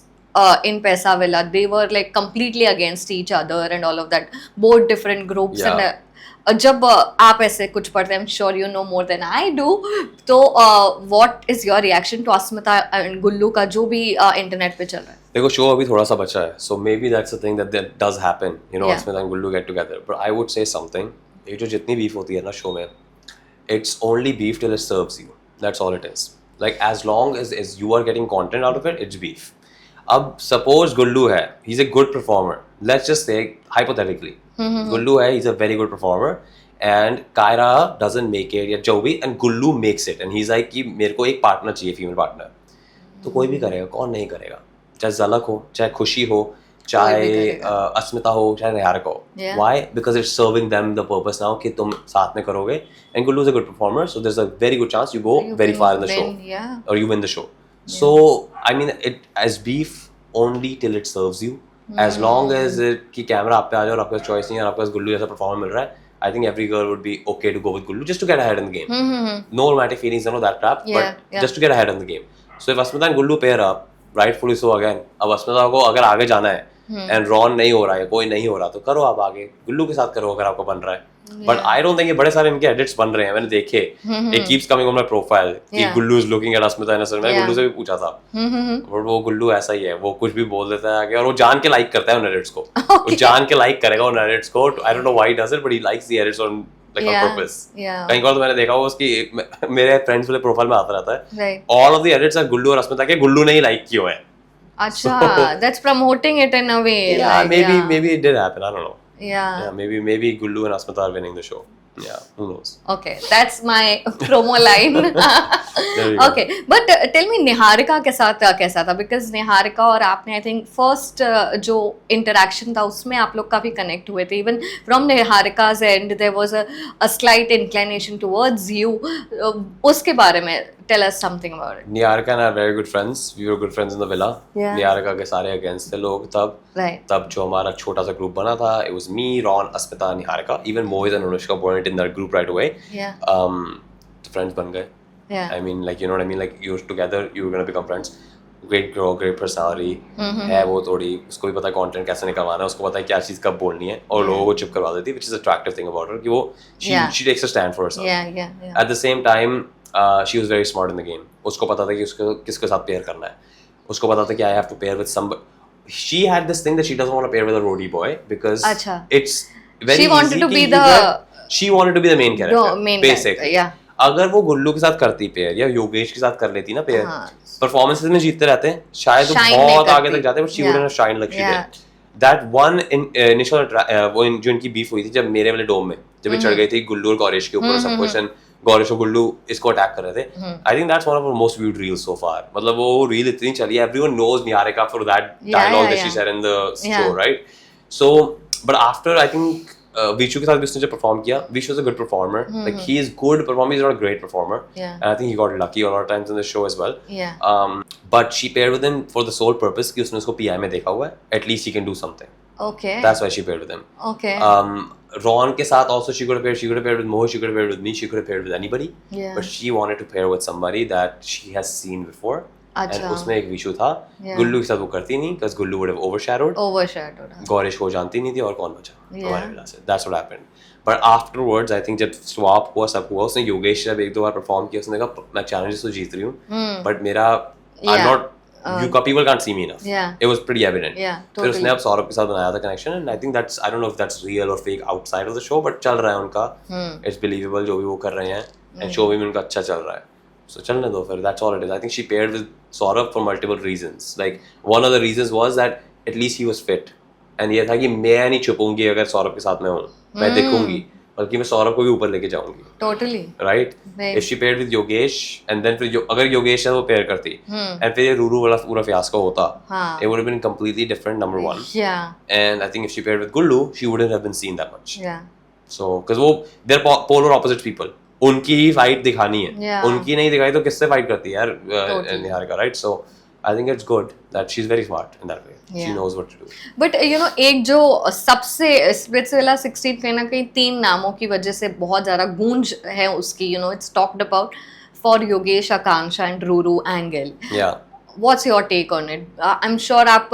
in Paisa Villa. They were like completely against each other and all of that, both different groups. And जब आप ऐसे कुछ पढ़ते हैं, I'm sure you know more than I do, तो what is your reaction to Asmita and गुल्लू का जो भी इंटरनेट पे चल रहा है? देखो शो अभी थोड़ा सा बचा है, so maybe that's the thing that does happen, Asmita and Gullu get together. But I would say something, ये जो जितनी beef होती है ना शो में, it's only beef till it serves you. That's all it is. Like as long as you are getting content out of it, it's beef. अब suppose गुल्लू है, he's a good performer. Let's just say hypothetically, गुल्लू है, he's a very good performer, and Kaira doesn't make it या जो भी, and Gullu makes it, and he's like कि मेरे को एक पार्टनर चाहिए, फीमेल पार्टनर. तो कोई भी करेगा, कौन नहीं करेगा? चाहे झलक हो, चाहे खुशी हो, चाहे अस्मिता हो, चाहे निहारिका हो. Why? Because it's serving them the purpose now कि तुम साथ में करोगे, and Gullu is a good performer, so there's a very good chance you go very far in the show, or you win the show. So I mean, it as beef only till it serves you. As long as कि camera आप पे आ जाए और आपके पास choice नहीं है और आपके पास गुल्लू जैसा परफॉर्मर मिल रहा है, I think every girl would be okay to go with Gullu just to get ahead in the game. No romantic feelings, none of that crap, but just to get ahead in the game. So if Asmita and Gullu pair up, rightfully so again, अब Asmita को अगर आगे जाना है and Ron नहीं हो रहा है, कोई नहीं हो रहा, तो करो आप आगे, गुल्लू के साथ करो अगर आपको बन रहा है. But I don't think ये बड़े सारे इनके edits बन रहे हैं, मैंने देखे. It keeps coming on my profile कि Gullu is looking at Asmita and Asmita. मैंने गुल्लू से भी पूछा था, और वो गुल्लू ऐसा ही है, वो कुछ भी बोल देता है आगे, और वो जान के लाइक करता है उन edits को. वो जान के लाइक करेगा उन edits को. I don't know why he does it, but he likes the edits on like on purpose. कहीं और तो मैंने देखा वो उसकी मेरे फ्रेंड्स वाले प्रोफाइल में आता रहता है. All of the edits are गुल्लू और अस्मिता के, गुल्लू ने ही लाइक किए हैं. अच्छा, that's promoting it in a way. Yeah, maybe it did happen. I don't know. Yeah, maybe Gullu and Asmita are winning the show. Yeah, who knows? Okay, that's my promo line. Okay but tell me Niharika के साथ कैसा था because Niharika और आपने I think first जो interaction था उसमें आप लोग काफी कनेक्ट हुए थे even from Niharika's and there was a slight inclination towards you उसके बारे में tell us something about it Niharika and I are very good friends. We were good friends in the villa. Yeah. Niharika के सारे against थे लोग तब. Right तब जो हमारा छोटा सा ग्रुप बना था, it was me, Ron, Asmita, Niharika. Even Mohit and Anushka weren't in that group right away. या तो friends बन गए. या I mean, like, you know what I mean? Like, you're together, you're gonna become friends. Great girl, great personality. है वो थोड़ी, उसको भी पता है content कैसे निकलवाना है, उसको पता है क्या चीज़ कब बोलनी है, और लोगों को चुप करवा देती है, which is attractive thing about her, कि वो she takes a stand for herself. या At the same time, she was very smart in the game. उसको पता था कि उसको किसके साथ pair करना है. उसको पता था कि I have to pair with somebody. She had this thing that she doesn't want to pair with a roadie boy because अच्छा. it's very She wanted easy to कि be you the- get- she wanted to be the main character. main basic. character, yeah. अगर वो गुल्लू के साथ करती pair या योगेश के साथ कर लेती ना पेयर, हाँ. परफॉर्मेंसेस में जीतते रहते हैं, शायद वो Shine नहीं बहुत आगे करती. तक जाते हैं, but she Yeah. wouldn't have shined like she Yeah. did. That one initial वो जो इनकी बीफ हुई थी जब मेरे वाले डोम में जब ये चढ़ गई थी गुल्लू और गौरेश के ऊपर सब कुछ, गौरेश और गुल्लू इसको अटैक कर रहे थे. I think that's one of our most viewed reels so far. मतलब वो रील इतनी चली है, everyone knows Niharika for that dialogue that she said in the show, right? So but after I think Vishu के साथ भी उसने जब परफॉर्म किया, Vishu is a good performer. Like he is good performer, he's not a great performer. Yeah. And I think he got lucky a lot of times in the show as well. Yeah. But she paired with him for the sole purpose कि उसने उसको PI में देखा हुआ है. At least he can do something. Okay. That's why she paired with him. Okay. Ron के साथ also she could have paired. She could have paired with Mohit. She could have paired with me. She could have paired with anybody. Yeah. But she wanted to pair with somebody that she has seen before. अच्छा. And उसमें एक विशु था. Yeah. गुल्लू के साथ वो करती नहीं, because Gullu would have overshadowed. Overshadowed. Gauresh को जानती नहीं थी और कौन बचा Yeah. हमारे विला से. That's what happened. But afterwards, I think जब swap हुआ सब हुआ, उसने योगेश जब एक दो बार परफॉर्म किया, उसने कहा मैं challenges तो जीत रही हूँ, but मेरा I'm Yeah. not people can't see me enough. Yeah. It was pretty evident. Yeah, फिर totally. उसने अब सौरभ के साथ बनाया था connection, and I think that's, I don't know if that's real or fake outside of the show, but चल रहा है उनका. It's believable जो भी वो कर रहे हैं, and show भी उनका अच्छा चल रहा है. So चलने दो फिर, that's all it is. I think she paired with Saurabh for multiple reasons. Like one of the reasons was that at least he was fit. And ये था कि मैं नहीं छुपूंगी अगर सौरभ के साथ मैं हूँ, मैं देखूंगी, बल्कि मैं सौरभ को भी ऊपर लेके जाऊंगी. Totally. Right? Right. If she paired with Yogesh and then फिर अगर योगेश है वो pair करती, and फिर ये रूरू वाला पूरा fiasco होता, हाँ. it would have been completely different. Number one. Yeah. And I think if she paired with Gullu, she wouldn't have been seen that much. Yeah. So, because वो they're polar opposite people. उनकी ही fight दिखानी है. Yeah. उनकी नहीं दिखाई तो किससे fight करती है यार Totally. Niharika, right? So I think it's good that she is very smart in that way. She Yeah. Knows what to do. But you know एक जो सबसे स्प्लिट्सविला 16 कहीं ना कहीं 3 नामों की वजह से बहुत ज़्यादा गूंज है उसकी, you know it's talked about for Yogesh, Akanksha and Ruru angle. Yeah what's your take on it? I am sure आप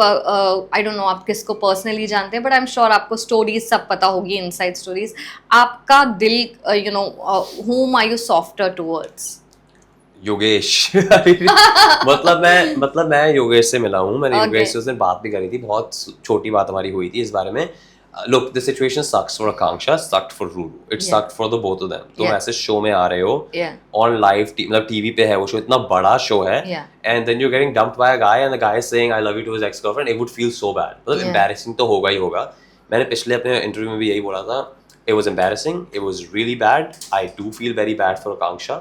आई डोंट नो आप किसको पर्सनली जानते हैं, बट आई एम श्योर आपको स्टोरीज सब पता होगी, इनसाइड स्टोरीज. आपका दिल you know whom are you softer towards? Yogesh. मतलब मैं योगेश से मिला हूँ. मैंने Okay. योगेश से उस दिन बात भी करी थी, बहुत छोटी बात हमारी हुई थी इस बारे में. Look, the situation sucks for Akanksha, sucked for Ruru. It Yeah. sucked for the both of them. तुम Yeah. ऐसे शो में आ रहे हो, Yeah. on live मतलब टीवी पे है वो शो, इतना बड़ा शो है, Yeah. and then you're getting dumped by a guy and the guy is saying I love you to his ex-girlfriend. It would feel so bad. मतलब Yeah. embarrassing तो होगा ही होगा. मैंने पिछले अपने इंटरव्यू में भी यही बोला था. It was embarrassing. It was really bad. I do feel very bad for Akanksha,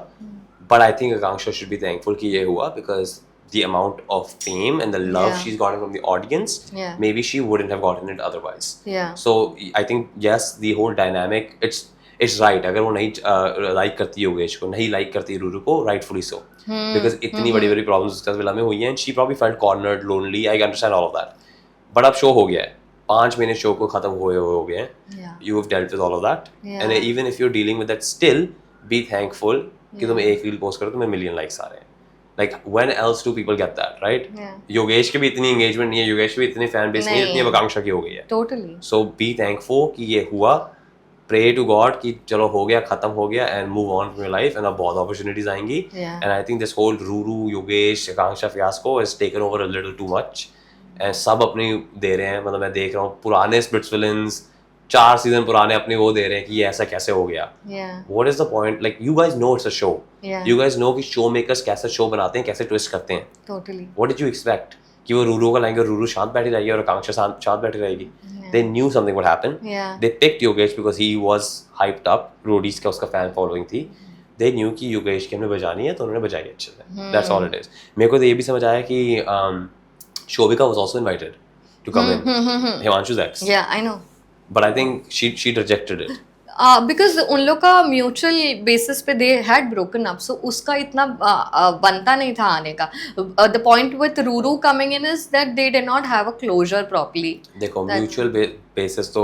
but I think Akanksha should be thankful कि ये हुआ, because the amount of fame and the love Yeah. she's gotten from the audience, Yeah. maybe she wouldn't have gotten it otherwise. Yeah. So I think yes, the whole dynamic, it's right. अगर वो नहीं like करती योगेश को, नहीं like करती रूरू को, rightfully so, because इतनी बड़ी बड़ी problems उसके साथ विला में हुई हैं, and she probably felt cornered, lonely. I understand all of that. But अब शो हो गया है, 5 महीने शो को खत्म हुए हो गए हैं. Yeah. You have dealt with all of that, Yeah. and even if you're dealing with that, still be thankful कि तुम एक रील पोस्ट करो तुम्हें million likes आ रहे हैं. Like when else do people get that, right? Yeah. Yogesh की भी इतनी engagement नहीं है, योगेश की भी इतनी fan base नहीं है, नहीं। इतनी आकांक्षा की हो गई है. Totally. So be thankful कि ये हुआ, pray to God कि चलो हो गया, खत्म हो गया, and move on from your life, and अब बहुत opportunities आएंगी. Yeah. And I think this whole Ruru, Yogesh, Akanksha fiasco has taken over a little too much, and सब अपनी दे रहे हैं. मतलब मैं देख रहा हूँ पुराने स्प्लिट्स विलन्स 4 सीजन पुराने अपनी वो दे रहे हैं कि ये ऐसा कैसे हो गया. Yeah. What is the point? Like you guys know it's a show. Yeah. You guys know कि शो मेकर्स कैसे शो बनाते हैं, कैसे ट्विस्ट करते हैं. Totally. What did you expect? कि वो रूरू को लाएंगे, रूरू शांत बैठी रहेगी और आकांक्षा शांत बैठी रहेगी. They knew something would happen. Yeah. They picked Yogesh because he was hyped up. Roadies का उसका fan following थी. they knew कि योगेश की हमने बजानी है तो उन्होंने बजाई अच्छे से. That's all it is. मेरे को तो ये भी समझ आया कि Shobika was also invited to come in. Himanshu's ex. Yeah, I know. But I think she rejected it. Because उन लोग का म्यूचुअल बेसिस पे they had broken up, so उसका इतना बनता नहीं था आने का. The point with Ruru coming in is that they did not have a closure properly. देखो म्यूचुअल बेसिस तो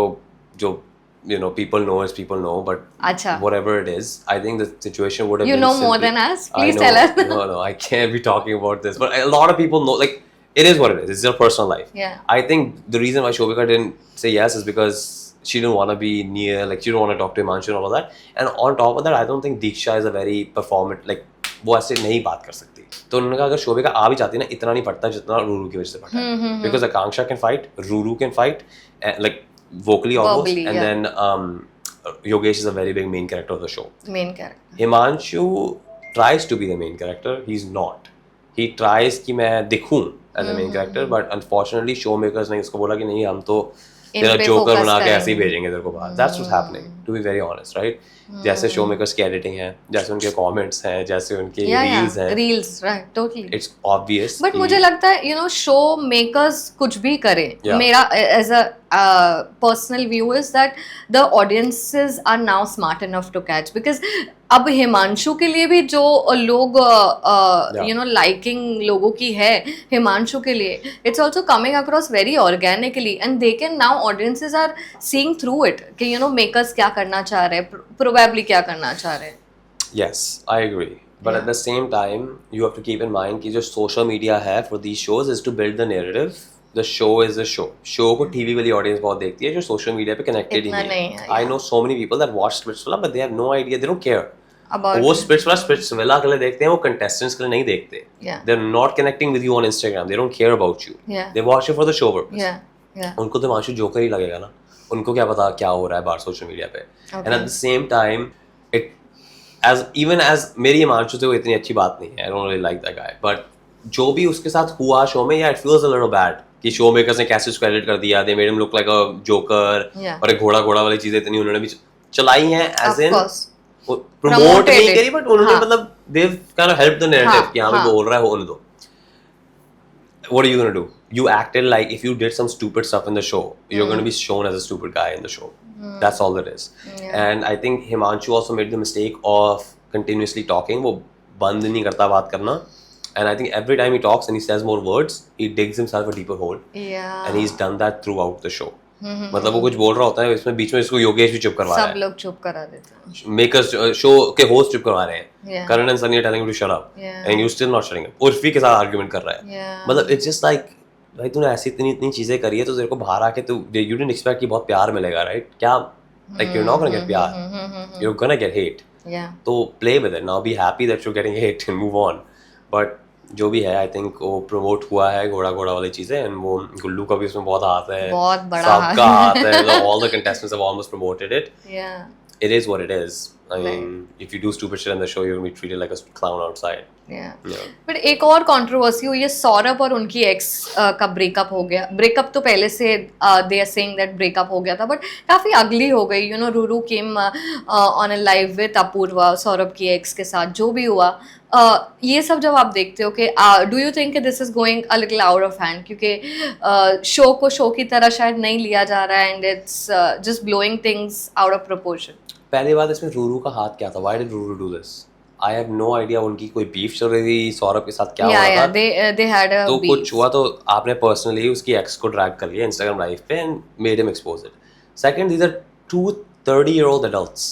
जो you know people know as people know, but Acha. whatever it is, I think the situation would have You been know more simply- than us. I Please know. tell us. No, I can't be talking about this, but a lot of people know. Like, it is what it is. It's their personal life. Yeah. I think the reason why Shobika didn't say yes is because she didn't want to be near, like she didn't want to talk to Himanshu and all of that. And on top of that, I don't think Diksha is a very performant, like वो ऐसे नहीं बात कर सकती. तो उन्होंने कहा अगर शोभिका आ भी जाती ना, इतना नहीं पड़ता जितना रूरू की वजह से पड़ता है. Because Akanksha can fight, Ruru can fight, like vocally almost, Verbally, and yeah. then Yogesh is a very big main character of the show. Main character. Himanshu tries to be the main character. He's not. He tries कि मैं दिखूं as a main character, but unfortunately showmakers ने उसको बोला कि नहीं हम तो तेरा पे जोकर focus बना के ऐसे ही करेंगे. भेजेंगे तेरे को बाहर. That's what's happening. To be very honest, right? जैसे showmakers की editing है, जैसे उनके comments हैं, जैसे उनके reels हैं. Reels, right, totally. It's obvious. But कि- मुझे लगता है यू नो शो मेकर्स कुछ भी करें, Yeah. मेरा as a personal view is that the audiences are now smart enough to catch. Because अब हिमांशु के लिए भी जो लोग यू नो लाइकिंग लोगों की है हिमांशु के लिए, it's also coming across very organically and they can now audiences are seeing through it कि यू नो मेकर्स क्या करना चाह रहे हैं, प्रोबेबली क्या करना चाह रहे हैं. Yes, I agree. But at the same time, you have to keep in mind कि जो social media है for these shows is to build the narrative. The show is a show. Show को TV वाली audience बहुत देखती है जो social media पे connected ही इतना नहीं नहीं है. है, I yeah. know so many people that watch Splitsvilla but they have no idea. They don't care. About वो Splitsvilla के लिए देखते हैं, वो contestants के लिए नहीं देखते. Yeah. They're not connecting with you on Instagram. They don't care about you. Yeah. They watch it for the show purpose. yeah, yeah. उनको तो हिमांशु जोकर ही लगेगा ना. उनको क्या पता क्या हो रहा है बाहर सोशल मीडिया पे. Okay. And at the same time, it as मेरी हिमांशु से वो इतनी अच्छी बात नहीं है. I don't really like that guy. But जो भी उसके साथ हुआ शो में, yeah, it feels a little bad कि शो मेकर्स ने कैसे उसको एडिट कर दिया. They made him look like a joker. Yeah. और एक घोड़ा वाली चीजें इतनी उन्होंने भी चलाई हैं as Of in course. Promote Promoted नहीं it. करी, बट उन्होंने हाँ. मतलब they've kind of helped the narrative हाँ, कि हाँ भाई हाँ. बोल रहा है होने दो. What are you gonna do? You acted like if you did some stupid stuff in the show, you're gonna be shown as a stupid guy in the show. That's all it is. Yeah. And I think Himanshu also made the mistake of continuously talking. वो बंद नहीं करता बात करना. And I think every time he talks and he says more words, he digs himself a deeper hole. Yeah. And he's done that throughout the show. मतलब वो कुछ बोल रहा होता है इसमें बीच में इसको योगेश भी चुप करवा रहा सब है. लोग चुप करा देते हैं. मेकर्स शो के होस्ट चुप करवा रहे हैं. Yeah. Karan and Sunny are telling him to shut up. Yeah. And you still not shutting up. Urfi के साथ आर्गुमेंट कर रहा है. Yeah. मतलब इट्स जस्ट लाइक भाई तूने ऐसी इतनी चीजें करी है तो तेरे को बाहर आके तू यू डिडंट एक्सपेक्ट कि बहुत प्यार मिलेगा, राइट? क्या like you are not gonna get प्यार, you are gonna get hate. Yeah. तो play with it now, be happy that you are getting hate and move on. But जो भी है आई थिंक वो प्रमोट हुआ है घोड़ा वाली चीजें. एंड वो गुल्लू का भी उसमें बहुत हाथ है, बहुत बड़ा सबका हाथ हाथ है. All the contestants have almost promoted it. Yeah. It is what it is. I mean, if you do stupid shit in the show, you're gonna be treated like a clown outside. Yeah. Yeah. But एक और controversy हुई है, सौरभ और उनकी x का breakup हो गया. Breakup तो पहले से they are saying that breakup हो गया था, बट काफी अगली हो गई. You know Ruru came on a live with Apoorva, Saurabh की एक्स के साथ जो भी हुआ. ये सब जब आप देखते हो कि do you think this is going a little out of hand, क्योंकि शो को शो की तरह शायद नहीं लिया जा रहा है and it's just blowing things out of proportion. पहली बात इसमें रूरू का हाथ क्या था? Why did Ruru do this? I have no idea. उनकी कोई बीफ चल रही थी सौरभ के साथ, क्या हो रहा था? they had a तो beef. कुछ हुआ तो आपने पर्सनली उसकी एक्स को ड्रैग कर लिया इंस्टाग्राम लाइव पे and made him expose it. Second, these are two 30-year-old adults.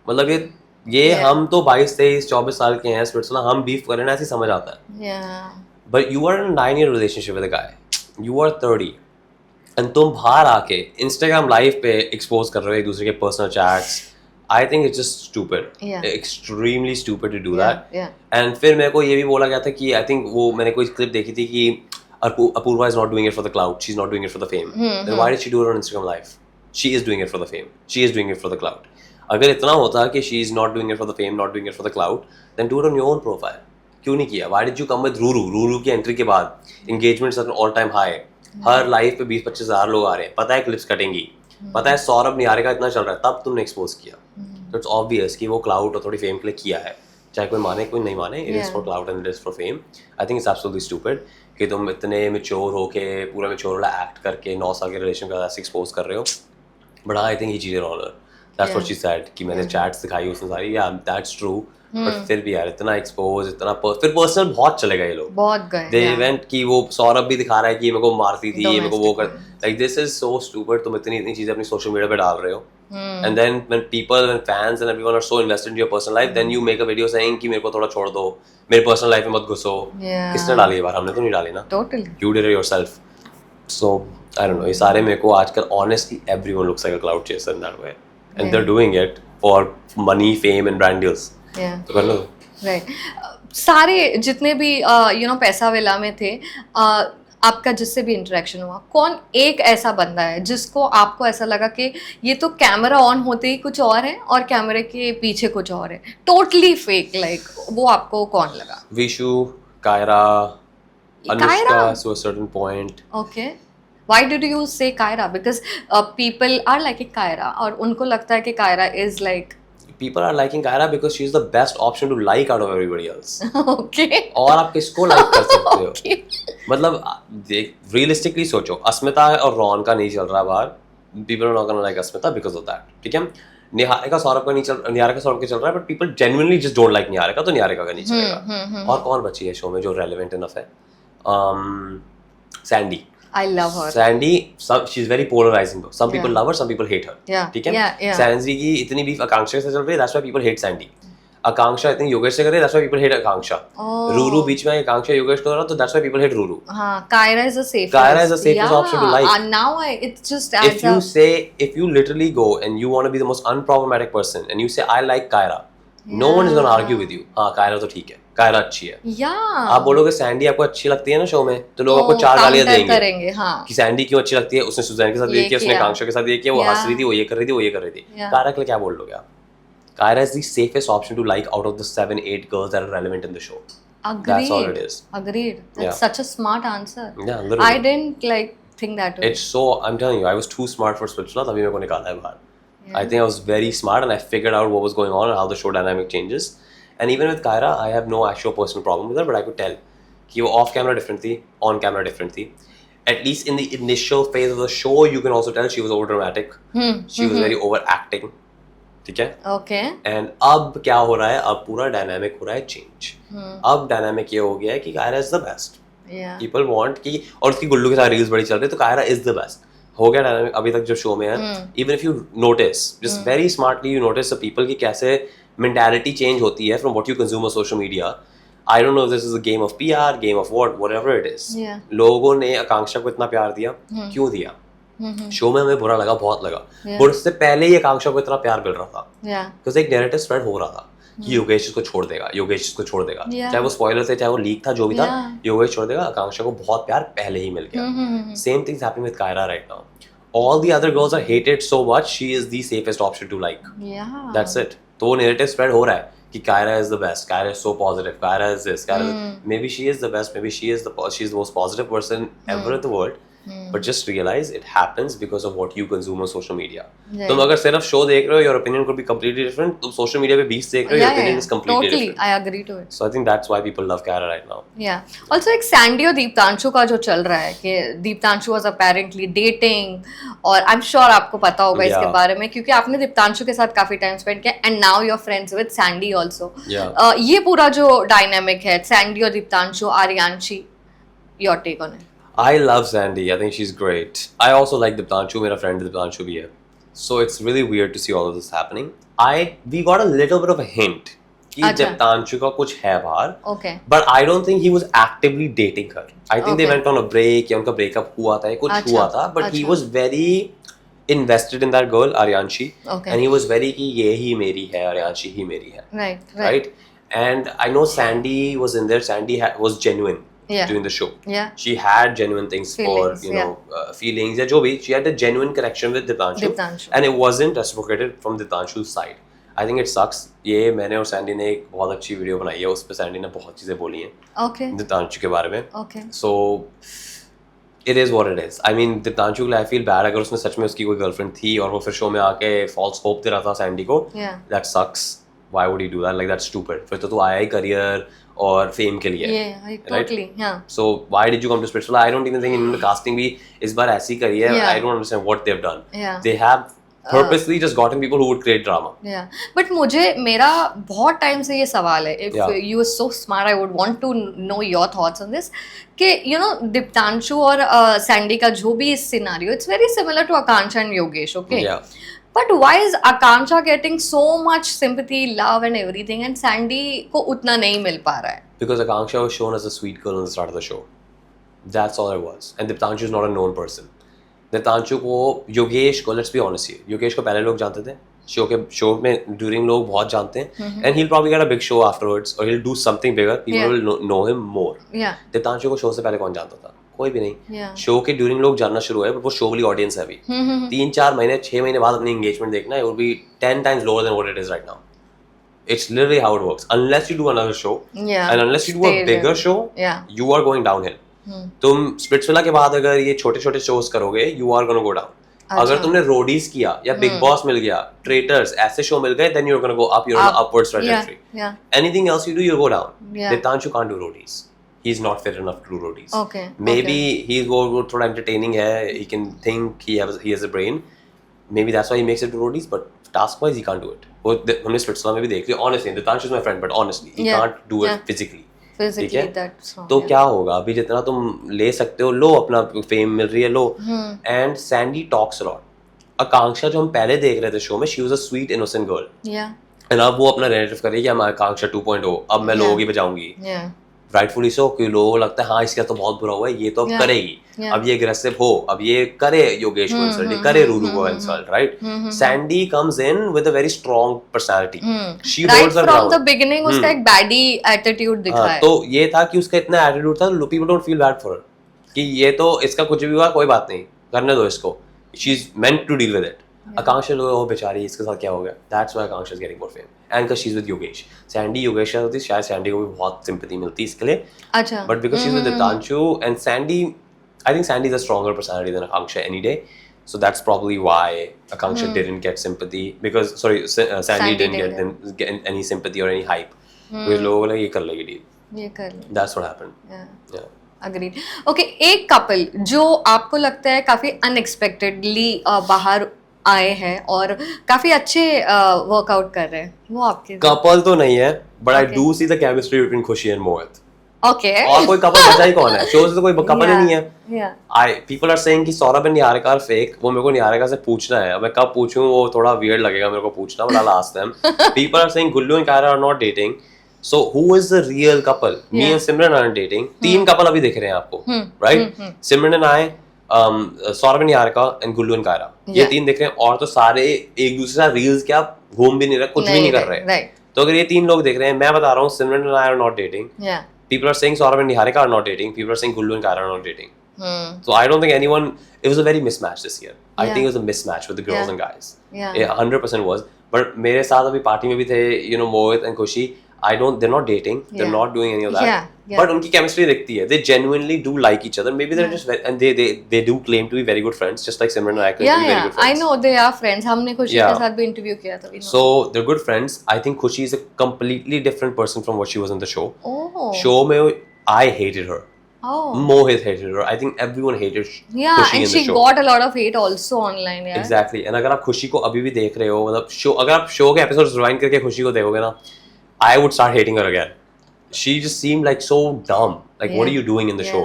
मतलब ये हम तो 22, 23, 24 साल के हैं. स्पिट्सविला हम बीफ करें ना ऐसे समझ आता है. Yeah. But you are in a 9-year relationship with a guy. You are 30. And तुम बाहर आके इंस्टाग्राम लाइव पे एक्सपोज कर रहे हो एक दूसरे के personal chats. I think it's just stupid. Yeah. Extremely stupid to do Yeah, that. yeah. And फिर मेरे को ये भी बोला गया था कि I think वो मैंने कोई क्लिप देखी थी कि Apurva is not doing it for the clout. She's not doing it for the fame. Then why did she do it on Instagram live? She is doing it for the fame. She is doing it for the clout. अगर इतना होता कि she is not doing it for the fame, not doing it for the clout, then do it on your own profile. क्यों नहीं किया? Why did you come with Ruru? Ruru की entry के बाद engagements at an all time high. Her live पे 20-25 हज़ार लोग आ रहे हैं. पता है क्लिप्स कटेंगी. पता है सौरभ निहारिका इतना चल रहा है, तब तुमने एक्सपोज किया. तो इट्स ऑब्वियस कि वो क्लाउड और थोड़ी फेम के लिए किया है, चाहे कोई माने कोई नहीं माने, it is Yeah. For cloud and it is for fame. I think it's absolutely stupid कि तुम इतने मैच्योर होके पूरा मैच्योर वाला एक्ट करके 9 साल के रिलेशन का ऐसे एक्सपोज कर रहे हो, बट आई थिंक ही चीजें honour, that's what she said कि मैंने चैट्स दिखाई उसने सारी, या दैट्स ट्रू, बट फिर भी यार इतना एक्सपोज, इतना फिर पर्सनल बहुत चले गए ये लोग, बहुत गए दे इवेंट कि वो सौरभ भी दिखा रहा है कि ये मेरे को मारती थी, ये मेरे को वो कर, like this is so stupid, तुम इतनी इतनी चीजें अपनी सोशल मीडिया पे डाल रहे हो, and then when people and fans and everyone are so invested in your personal life, then you make a video saying कि मेरे को थोड़ा छोड़ दो, मेरे पर्सनल लाइफ में मत घुसो। Yeah. किसने डाली ये बात? हमने तो नहीं डाली ना, Totally. you did it yourself. So I don't know, ये सारे मेरे को आजकल honestly everyone looks like a cloud chaser in that way, and they're doing it for money, fame and brand deals. Yeah. तो कर लो। राइट सारे जितने भी पैसा वेला में थे, आपका जिससे भी इंटरेक्शन हुआ, कौन एक ऐसा बंदा है जिसको आपको ऐसा लगा कि ये तो कैमरा ऑन होते ही कुछ और है और कैमरे के पीछे कुछ और है, टोटली फेक, लाइक वो आपको कौन लगा? Vishu, Kaira, Anushka to a certain point. Okay, why did you say Kaira? Because people are liking Kaira और उनको लगता है कि Kaira is like People are liking Kaira because she's the best option to like out of everybody else. Okay और आप किसको like कर सकते हो? ओके मतलब देख, रियलिस्टिकली सोचो, अस्मिता और रॉन का नहीं चल रहा बाहर, people are not gonna like Asmita because of that, ठीक है। निहारिका सौरभ का नहीं चल, निहारिका सौरभ का चल रहा है, but people genuinely just don't like Niharika, तो निहारिका का नहीं चलेगा। और कौन बची है शो में जो रेलेवेंट इनफ है? Sandy. I love her. Sandy, she's very polarizing though. Some people Yeah. love her, some people hate her. Yeah. ठीक है? Yeah, yeah. Sandy की इतनी बीफ आकांक्षा से चल रही है, that's why people hate Sandy. आकांक्षा इतनी योगेश से कर रही है, that's why people hate Akanksha. Oh. Ruru बीच में आकांक्षा योगेश को रहा, तो that's why people hate Ruru. हाँ, Kyra is the safest. Kyra is the safest option to like. And now it just adds If you up. say, if you literally go and you want to be the most unproblematic person and you say I like Kyra, no one is going to argue with you. हाँ, Kyra तो ठीक है, Kyra अच्छी है. Yeah. आप बोलोगे Sandy आपको अच्छी लगती है ना शो में, तो लोग तो आपको 4 गालियां counter देंगे करेंगे, हाँ. कि सैंडी क्यों अच्छी लगती है, उसने सुजैन के साथ ये किया, उसने किया. कांक्षा के साथ ये किया, वो Yeah. हंस रही थी, वो ये कर रही थी, वो ये कर रही थी। Yeah. कायरा के लिए क्या बोल लोगे आप? Kyra is the safest option to like out of the 7-8 girls that are relevant in the show. Agreed. That's all it is. Agreed. That's Yeah. such a smart answer. Yeah, literally. I didn't like think that way. It's so, I'm telling you, I was too smart for Switchla, तभी मेरे को निकाला है बाहर। I think I was very smart and I figured out what was going on and how the show dynamic changes. And even with Kyra, I have no actual personal problem with her, but I could tell कि वो off camera different थी, on camera different थी. At least in the initial phase of the show, you can also tell she was over dramatic. She was very overacting. ठीक है? Okay. And अब क्या हो रहा है? अब पूरा dynamic हो रहा है change. अब dynamic ये हो गया है कि Kyra is the best. Yeah. People want कि, और उसकी गुल्लू के साथ रील्स बड़ी चल रही है, तो Kyra is the best. हो गया डायनामिक अभी तक जो शो में है। Even if you notice, just very smartly you notice the people की कैसे मेंटालिटी चेंज होती है from what you consume on social media. I don't no this is a game of PR, game of whatever it is. लोगों ने आकांक्षा को इतना प्यार दिया, क्यों दिया? शो में हमें बुरा लगा, बहुत लगा, बट उससे पहले ही आकांक्षा को इतना प्यार मिल रहा था, बिकॉज एक नैरेटिव स्प्रेड हो रहा था कि योगेश इसको छोड़ देगा, योगेश इसको छोड़ देगा, चाहे वो स्पॉइलर थे, चाहे वो लीक था, जो भी था, योगेश छोड़ देगा। आकांक्षा को बहुत प्यार पहले ही मिल गया। Same things happening with Kaira right now. All the other girls are hated so much, she is the safest option to like. Yeah. That's it. तो वो narrative spread हो रहा है कि Kyra is the best, Kyra is so positive, Kyra is this, Kyra is... Maybe she is the best, maybe she's the most positive person ever in the world. But just realize it happens because of what you consume on social media. तुम अगर सिर्फ show देख रहे हो, your opinion could be completely different. तुम social media पे 20 देख रहे हो, your opinion is completely different. I agree to it. So I think that's why people love Kyra right now. Yeah. Also एक सैंडी और दीप्तांशु का जो चल रहा है कि दीप्तांशु was apparently dating, और I'm sure आपको पता होगा इसके बारे में क्योंकि आपने दीप्तांशु के साथ काफी टाइम स्पेंड किया, and now you're friends with Sandy also. Yeah. ये पूरा जो डायनामिक है सैंडी और Diptanshu, Aryanshi, your take on it? I love Sandy. I think she's great. I also like Diptanshu. मेरा friend Diptanshu भी है. So it's really weird to see all of this happening. We got a little bit of a hint कि Diptanshu का कुछ है बाहर. Okay. But I don't think he was actively dating her. I think they went on a break या उनका breakup हुआ था, कुछ हुआ था. But he was very invested in that girl, Aryanshi. Okay. And he was very कि ये ही मेरी है, Aryanshi ही मेरी है. Right. And I know Sandy was in there. Sandy was genuine. During the show. Yeah. She had genuine things feelings, for, feelings, या जो भी, she had a genuine connection with Diptanshu. And it wasn't reciprocated from Diptanshu's side. I think it sucks. ये मैंने और Sandy ने एक बहुत अच्छी वीडियो बनाई है, उस पे सैंडी ने बहुत चीजें बोली हैं Diptanshu के बारे में. Okay. So It is what it is. I mean, Diptanshu के लिए I feel bad अगर उसने सच में उसकी कोई गर्लफ्रेंड थी और वो फिर शो में आके false hope दे रहा था सैंडी को. Yeah. That sucks. Why would he do that? Like that's stupid. फिर तो तू आया ही करियर और फेम के लिए. Yeah, totally. Yeah. So why did you come to Splitsvilla? I don't even think इन्होंने casting भी इस बार ऐसी करी है. Yeah. I don't understand what they've done. Yeah. They have purposely just gotten people who would create drama. Yeah. But मुझे मेरा बहुत time से ये सवाल है. If Yeah. you are so smart, I would want to know your thoughts on this. कि you know Diptanshu और Sandy का जो भी scenario, it's very similar to Akansha and Yogesh. Okay. Yeah. But why is Akansha getting so much sympathy, love and everything, and Sandy को उतना नहीं मिल पा रहा है? Because Akanksha was shown as a sweet girl at the start of the show. That's all it was. And Diptanshu is not a known person. Diptanshu को, योगेश को, let's be honest here, Yogesh को पहले लोग जानते थे. शो में during लोग बहुत जानते हैं. And he'll probably get a big show afterwards, or he'll do something bigger. People will know him more. Yeah. Diptanshu को शो से पहले कौन जानता था? कोई भी नहीं. Yeah. शो के ड्यूरिंग लोग जानना शुरू हुए, but वो शो वाली ऑडियंस है अभी. 3-4 महीने 6 महीने बाद अपनी एंगेजमेंट देखना है, it will be 10 times lower than what it is right now. It's literally how it works. Unless you do another show, Yeah. and unless you do a Stay bigger there. show, Yeah. you are going downhill. तुम Splitsvilla के बाद अगर ये छोटे छोटे shows करोगे, you are gonna go down. अगर तुमने रोडीज किया या बिग बॉस मिल गया, ट्रेटर्स ऐसे शो मिल गए, then you're gonna go up. You're on an upwards trajectory. Yeah. Anything else you do, you go down. Yeah. Diptanshu can't do roadies. He's not fit enough to do roadies. Okay. Maybe he's वो थोड़ा entertaining है. He can think. He has a brain. Maybe that's why he makes it to roadies. But task wise, he can't do it. वो हमने Splitsvilla में भी देख लिया. Honestly, Diptanshu is my friend, but honestly, he Yeah. can't do it Yeah. physically. Physically, ठीक है? that's wrong. तो Yeah. क्या होगा अभी? जितना तुम ले सकते हो लो, अपना फेम मिल रही है लो. And Sandy talks a lot. Akanksha जो हम पहले देख रहे थे शो में, she was a sweet innocent girl. Yeah. And अब वो अपना नैरेटिव कर रही है कि हम आकांक्षा 2.0, अब मैं लोगों की बजाऊंगी. Yeah. राइटफुली सो, कि लोगों को लगता है हाँ इसका तो बहुत बुरा हुआ है, ये तो अब Yeah. करेगी. Yeah. अब ये अग्रेसिव हो, अब ये करे योगेश को इंसल्ट, ये करे रूरू को insult, right? Sandy comes in with a very strong personality. She Right holds her from the ground. beginning उसका एक baddie attitude दिख रहा है. तो ये था कि उसका इतना एटीट्यूड था, people don't feel bad for her, कि ये तो इसका कुछ भी हुआ कोई बात नहीं, करने दो इसको, she is meant to deal with it. Akanksha लोग ओ बेचारी इसके साथ क्या हो गया, that's why Akanksha is getting more fame and because she is with Yogesh. Sandy Yogesh होती, शायद सैंडी को भी बहुत सिंपैथी मिलती इसके लिए, अच्छा. But because she is with Deeptanshu and Sandy, I think Sandy is a stronger personality than Akanksha any day. So that's probably why Akanksha didn't get sympathy, because Sandy didn't get any sympathy or any hype. Because लोगों को लगा ये कर लेगी deal. ये कर ले. That's what happened. Yeah. Agreed. Okay, एक कपल जो आपको लगता है काफी अनएक्सपेक्टेडली बाहर आए हैं और काफी अच्छे वर्कआउट कर रहे हैं, वो आपके Couple तो नहीं है, but I Okay. do see the chemistry between Khushi and Mohit. Okay. और कोई कपल बचा ही कौन है? शो से तो कोई कपल ही नहीं है. Yeah. People are saying कि Saurabh and Niharika are fake. वो मेरे को निहारिका से पूछना है. अब मैं कब पूछूं वो थोड़ा weird लगेगा मेरे को पूछना, but I'll ask them. People are saying Gullu and Kaira are not dating. So who is the real couple? Me Yeah. and Simran aren't dating. 3 couple अभी दिख रहे हैं आपको, right? Simran and I, Saurabh and Niharika and Gullu and Kaira. ये Yeah. 3 दिख रहे हैं, और तो सारे एक दूसरे के साथ reels क्या घूम भी नहीं रहे, कुछ भी नहीं कर रहे. Right. तो अगर ये 3 लोग दिख रहे हैं, मैं बता रहा हूँ Simran and I are not dating. Yeah. People are saying Saurabh and Niharika are not dating. People are saying Gullu and Kaira are not dating. So I don't think anyone. It was a very mismatch this year. I Yeah. think it was a mismatch with the girls Yeah. and guys. Yeah. 100% was. But मेरे साथ अभी party में भी थे, Mohit and Khushi. They're not dating. They're Yeah. not doing any of that. Yeah, yeah. But उनकी chemistry दिखती है. They genuinely do like each other. Maybe they're just and they do claim to be very good friends, just like Simran and I claim to be very good I friends. know they are friends. हमने खुशी Yeah. के साथ भी interview किया था. we know. So they're good friends. I think Khushi is a completely different person from what she was in the show. Oh. Show में I hated her. Oh. Mohit hated her. I think everyone hated Yeah, Khushi and in she the show. got a lot of hate also online. Yeah. Exactly. And अगर आप खुशी को अभी भी देख रहे हो, मतलब शो, अगर आप शो के एपिसोड्स रिवाइंड करके खुशी को देखोगे ना, I would start hating her again. She just seemed like so dumb. Like, what are Yeah. you doing in the Yeah. show?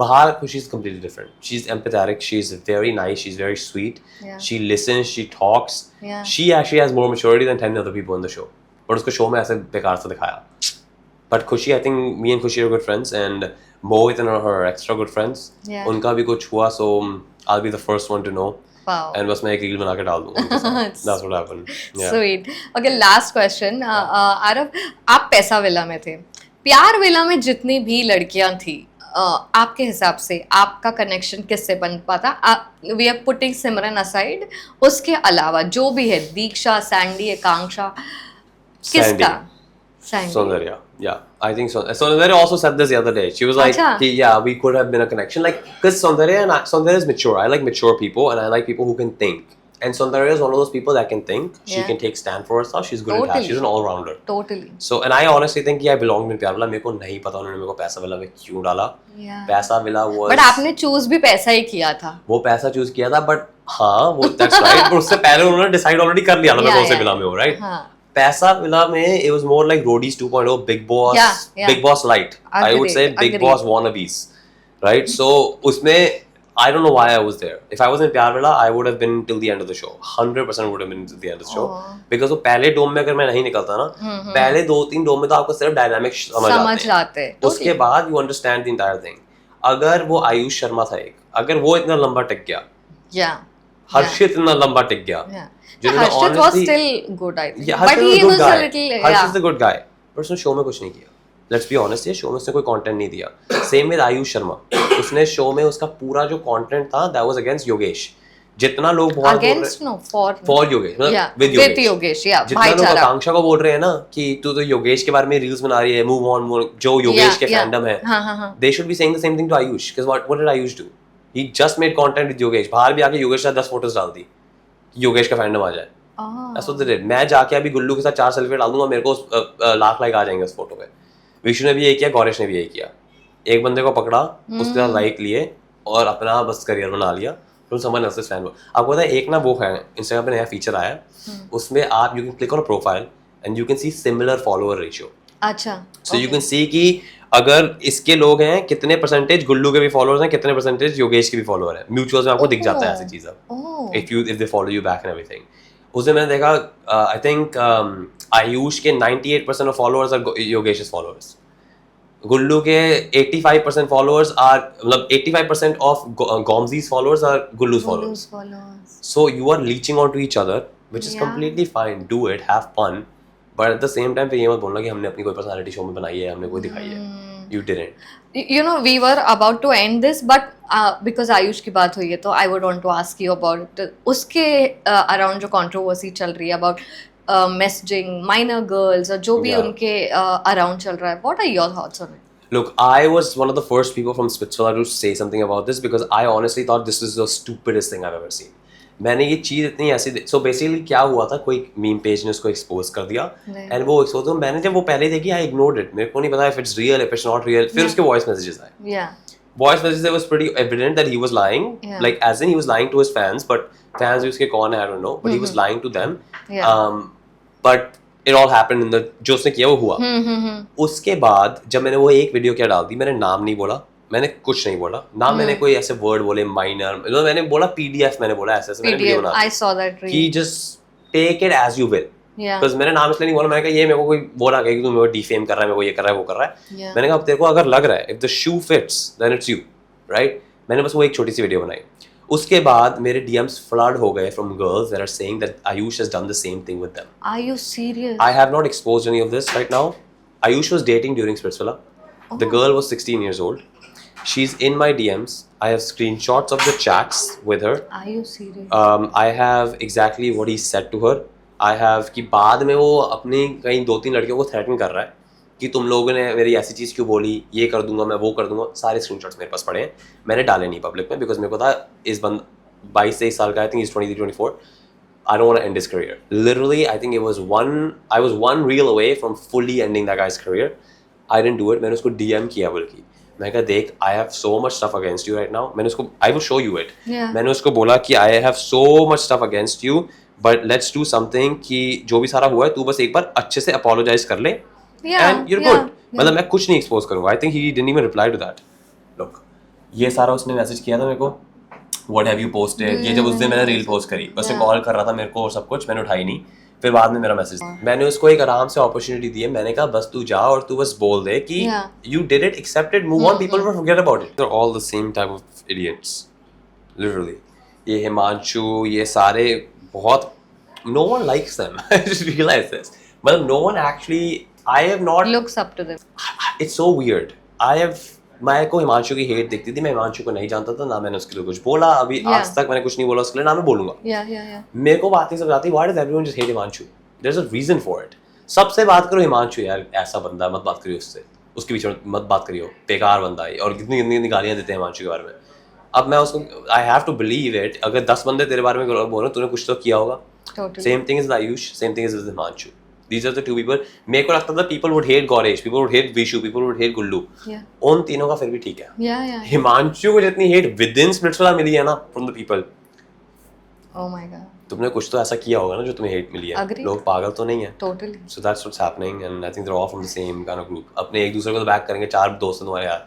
Bahar, Khushi is completely different. She's empathetic. She's very nice. She's very sweet. Yeah. She listens. She talks. Yeah. She actually has more maturity than 10 other people in the show. But उसको show में ऐसे बेकार से दिखाया. But Khushi, I think me and Khushi are good friends, and Mohit and her are extra good friends. Yeah. उनका भी कुछ हुआ, so I'll be the first one to know. Wow. And बस मैं एक रील बना के डाल दूंगा उनके साथ. That's what happened. Yeah. Sweet. Okay, last question. Aarav, आप पैसा विला में थे. प्यार विला में जितनी भी लड़कियां थी, आपके हिसाब से आपका कनेक्शन किससे बन पाता? We are putting Simran aside, उसके अलावा जो भी है, दीक्षा, सैंडी, आकांक्षा, किसका? Sandy. Saundarya, yeah, I think so. Saundarya also said this the other day. She was like, Acha. yeah, we could have been a connection. Like, because Saundarya is mature. I like mature people, and I like people who can think. And Saundarya is one of those people that can think. She Yeah. can take stand for herself. She's good at that. Totally. She's an all-rounder. Totally. So, and I honestly think, yeah, I belong in प्यार वाला. मेरे को नहीं पता उन्होंने मेरे को पैसा वाला में क्यों डाला. Yeah. पैसा वाला was. बट आपने चूज भी पैसा ही किया था. वो पैसा चूज किया था, बट हाँ, वो that's right. पर उससे पहले उन्होंने डिसाइड ऑलरेडी कर लिया था मैं Yeah, कौन से yeah. विला में हूँ, right? हाँ. पैसा विला में it was more like Roadies 2.0, Big Boss, Yeah, yeah. Big Boss Light. I would Agreed, say Big agreed. Boss wannabes, right? So उसमें I don't know why I was there. If I was in प्यार villa, I would have been till the end of the show. 100% would have been till the end of the show. Oh. Because वो पहले डोम में अगर मैं नहीं निकलता ना, पहले 2-3 डोम में तो आपको सिर्फ डायनामिक समझ आते हैं. उसके बाद you understand the entire thing. अगर वो आयुष शर्मा था एक, अगर वो इतना लंबा टिक गया, Yeah. हर्षित इतना लंबा टिक गया, Yeah. जिन्होंने Harshit was honestly- still good, I think. Yeah, But Harshit he was a was good a guy. little, Harshit yeah. is a good guy. पर उसने शो में कुछ नहीं किया. Let's be honest, ये शो में उसने कोई कंटेंट नहीं दिया. Same with Ayush Sharma. उसने शो में उसका पूरा जो कंटेंट था, that was against योगेश. जितना लोग बहुत Against, no, for Yogesh, yeah, with with Yogesh. Yogesh, yeah, जितना लोग भाईचारा. आकांक्षा को बोल रहे हैं ना कि तू तो योगेश के बारे में रील्स बना रही है, मूव ऑन, जो योगेश के फैंडम है. हाँ हाँ हाँ. They should be saying the same thing to Ayush. Because what did Ayush do? He just made content with Yogesh. बाहर भी आके योगेश के साथ 10 फोटोज डाल दी. योगेश का फैंडम आ जाए. Oh. That's what they did. मैं जाके अभी गुल्लू के साथ 4 सेल्फी डाल दूंगा, मेरे को लाख लाइक आ जाएंगे उस फोटो पे. विष्णु ने भी यही किया, गौरेश ने भी यही किया. एक बंदे को पकड़ा, उसके साथ लाइक लिए और अपना बस करियर बना लिया. फिर समझ नहीं फैन वो. आपको पता है एक ना वो है इंस्टाग्राम पे नया फीचर आया है, उसमें आप you can click on profile and you can see similar follower ratio. अच्छा. सो यू कैन सी कि अगर इसके लोग हैं कितने परसेंटेज गुल्लू के भी फॉलोअर्स हैं, कितने परसेंटेज योगेश के भी फॉलोअर हैं. म्यूचुअल्स में आपको दिख जाता है ऐसी चीज अब. Oh. if they follow you back and everything. उससे मैंने देखा आई थिंक आयुष के 98% of followers are Yogesh's followers. Gullu के 85% फॉलोअर्स आर मतलब 85% of Gomji's followers are Gullu's followers. followers. So you are leeching onto each other, which is Yeah. completely fine. Do it, have fun, but at the same time फिर ये मत बोलना कि हमने अपनी कोई पर्सनालिटी शो में बनाई है, हमने कोई दिखाई है. You didn't. You know, we were about to end this, but because Ayush की बात हुई है, तो I would want to ask you about उसके around जो controversy चल रही है about messaging minor girls और जो भी Yeah. उनके around चल रहा है. What are your thoughts on it? Look, I was one of the first people from Spitzvilla to say something about this because I honestly thought this is the stupidest thing I've ever seen. मैंने ये चीज़ इतनी ऐसी so basically क्या हुआ था, कोई meme page ने उसको एक्सपोज कर दिया एंड वो एक्सपोज तो मैंने जब वो पहले देखी आई इग्नोर्ड इट. मेरे को नहीं पता if it's real, if it's not real. फिर उसके वॉइस मैसेजेस आए. Yeah. Voice messages was pretty evident that he was lying. Yeah. Like as in he was lying to his fans, but fans उसके कौन है I don't know, but he was lying to them. Yeah. But it all happened in the जो उसने किया वो हुआ. उसके बाद जब मैंने वो एक वीडियो क्या डाल दी, मैंने नाम नहीं बोला, मैंने कुछ नहीं बोला ना, मैंने कोई ऐसे वर्ड बोले माइनर, मतलब मैंने बोला PDF, मैंने बोला ऐसे ऐसे मैंने वीडियो PDF. बना I saw that reel. कि just take it as you will. Yeah. Because मैंने नाम इसलिए नहीं बोला, मैंने कहा ये मेरे को कोई बोला कि तू मेरे को डिफेम कर रहा है, मेरे को ये कर रहा है वो कर रहा है. Yeah. मैंने कहा अब तेरे को अगर लग रहा है if the shoe fits then it's you, right? मैंने बस वो एक छोटी सी वीडियो बनाई. उसके बाद मेरे DMs flood हो गए from girls that are saying that Ayush has done the same thing with them. Are you serious? I have not exposed any of this right now. Ayush was dating during Spitzvilla. The girl was 16 years old. She's in my DMs. I have screenshots of the chats with her. Are you serious? I have exactly what he said to her. I have कि बाद में वो अपनी कहीं 2-3 लड़कियों को threaten कर रहा है कि तुम लोगों ने मेरी ऐसी चीज़ क्यों बोली, ये कर दूंगा मैं, वो कर दूंगा. सारे स्क्रीनशॉट्स मेरे पास पड़े हैं. मैंने डाले नहीं पब्लिक में बिकॉज मेरे को था इस बंद 22-23 साल का, I think is 23-24. I don't want to end his career. Literally, I think I was one reel away from fully ending that guy's career. I didn't do it. मैंने उसको DM किया बल्कि. मैं कहा देख, I have so much stuff against you right now. मैंने उसको I will show you it. Yeah. मैंने उसको बोला कि I have so much stuff against you, but let's do something कि जो भी सारा हुआ है तू बस एक बार अच्छे से apologize कर ले. Yeah, And you're yeah, good. मतलब मैं कुछ नहीं एक्सपोज करूँगा. I think he didn't even reply to that. Look, ये सारा उसने मैसेज किया था मेरे को. What have you posted? ये जब उस दिन मैंने रील पोस्ट करी, उसने कॉल कर रहा था मेरे को और सब कुछ, मैंने उठाई नहीं. फिर बाद में मेरा मैसेज, मैंने उसको एक आराम से अपॉर्चुनिटी दी है. मैंने कहा बस तू जा और तू बस बोल दे कि you did it, accept it, move on, people will forget about it. They're all the same type of idiots. Literally. ये हिमांशु, ये सारे बहुत, no one likes them. I just realized this. मतलब no one actually, I have not, Looks up to them. it's so weird. मैं को हिमांशु की hate दिखती थी, मैं हिमांशु को नहीं जानता था, ना मैंने उसके लिए कुछ बोला. अभी आज तक मैंने कुछ नहीं बोला उसके लिए, ना मैं बोलूंगा. Yeah. मेरे को बात नहीं समझ आती, why does everyone just hate Himanshu? There's a reason for it. सबसे बात करो हिमांशु यार ऐसा बंदा है, मत बात करियो उससे, उसके बीच में मत बात करियो, बेकार बंदा है और कितनी कितनी गालियां देते हैं हिमांशु के बारे में। अब मैं उसको I have to believe it, अगर 10 बंदे तेरे बारे में बोल रहे हैं तूने कुछ तो किया होगा। Totally. Same thing is Ayush, same thing is Himanshu. These are the two people. मेरे को लगता था people would hate Goresh, people would hate Vishu, people would hate Gullu. Yeah. उन तीनों का फिर भी ठीक है। Yeah. हिमांशु को जितनी हेट विद इन स्प्लिट्सविला मिली है ना from the people, Oh my God. तुमने कुछ तो ऐसा किया होगा ना जो तुम्हें हेट मिली है। Agreed. लोग पागल तो नहीं है। Totally. So that's what's happening and I think they're all from the same kind of group. अपने एक दूसरे को तो बैक करेंगे, 4 दोस्त हैं तुम्हारे यार,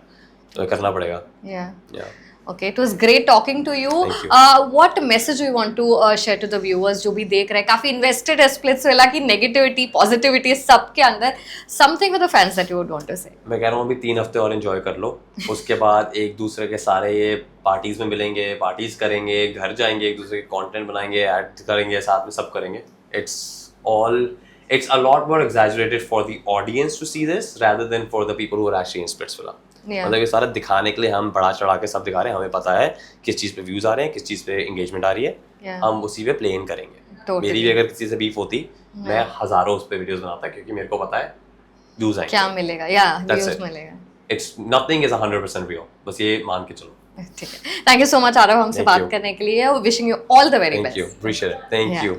तो करना पड़ेगा। Yeah. Yeah. Okay, it was great talking to you. Thank you. What message you want to share to the viewers जो भी देख रहे हैं, काफी invested है स्प्लिट्सविला की नेगेटिविटी पॉजिटिविटी सबके अंदर, something for the fans that you would want to say. मैं कह रहा हूँ अभी 3 हफ्ते और एंजॉय कर लो, उसके बाद एक दूसरे के सारे ये पार्टीज में मिलेंगे, पार्टीज करेंगे, घर जाएंगे, एक दूसरे के कंटेंट बनाएंगे, ऐड करेंगे, साथ में सब करेंगे। It's a lot more exaggerated for the audience to see this rather than for the people who are actually in Splitsvilla. Yeah. मतलब ये सारा दिखाने के लिए हम बढ़ा चढ़ा के सब दिखा रहे हैं, हमें पता है किस चीज़ पे व्यूज आ रहे हैं, किस चीज़ पे एंगेजमेंट आ रही है, Yeah. हम उसी पे प्लेन करेंगे। Totally. मेरी भी अगर किसी से बीफ होती, मैं हजारों उस पे वीडियोस बनाता क्योंकि मेरे को पता है व्यूज आएंगे। क्या मिलेगा? Yeah, That's views it. मिलेगा। It's nothing is 100% real, बस ये मान के चलो। ठीक है, thank you so much Aarav हमसे Thank बात you. करने के लिए, wishing you all the very Thank you, best. appreciate it, thank you.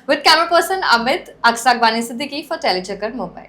With camera person Amit, Aksa Agbani Siddiqui for Telechakar Mumbai.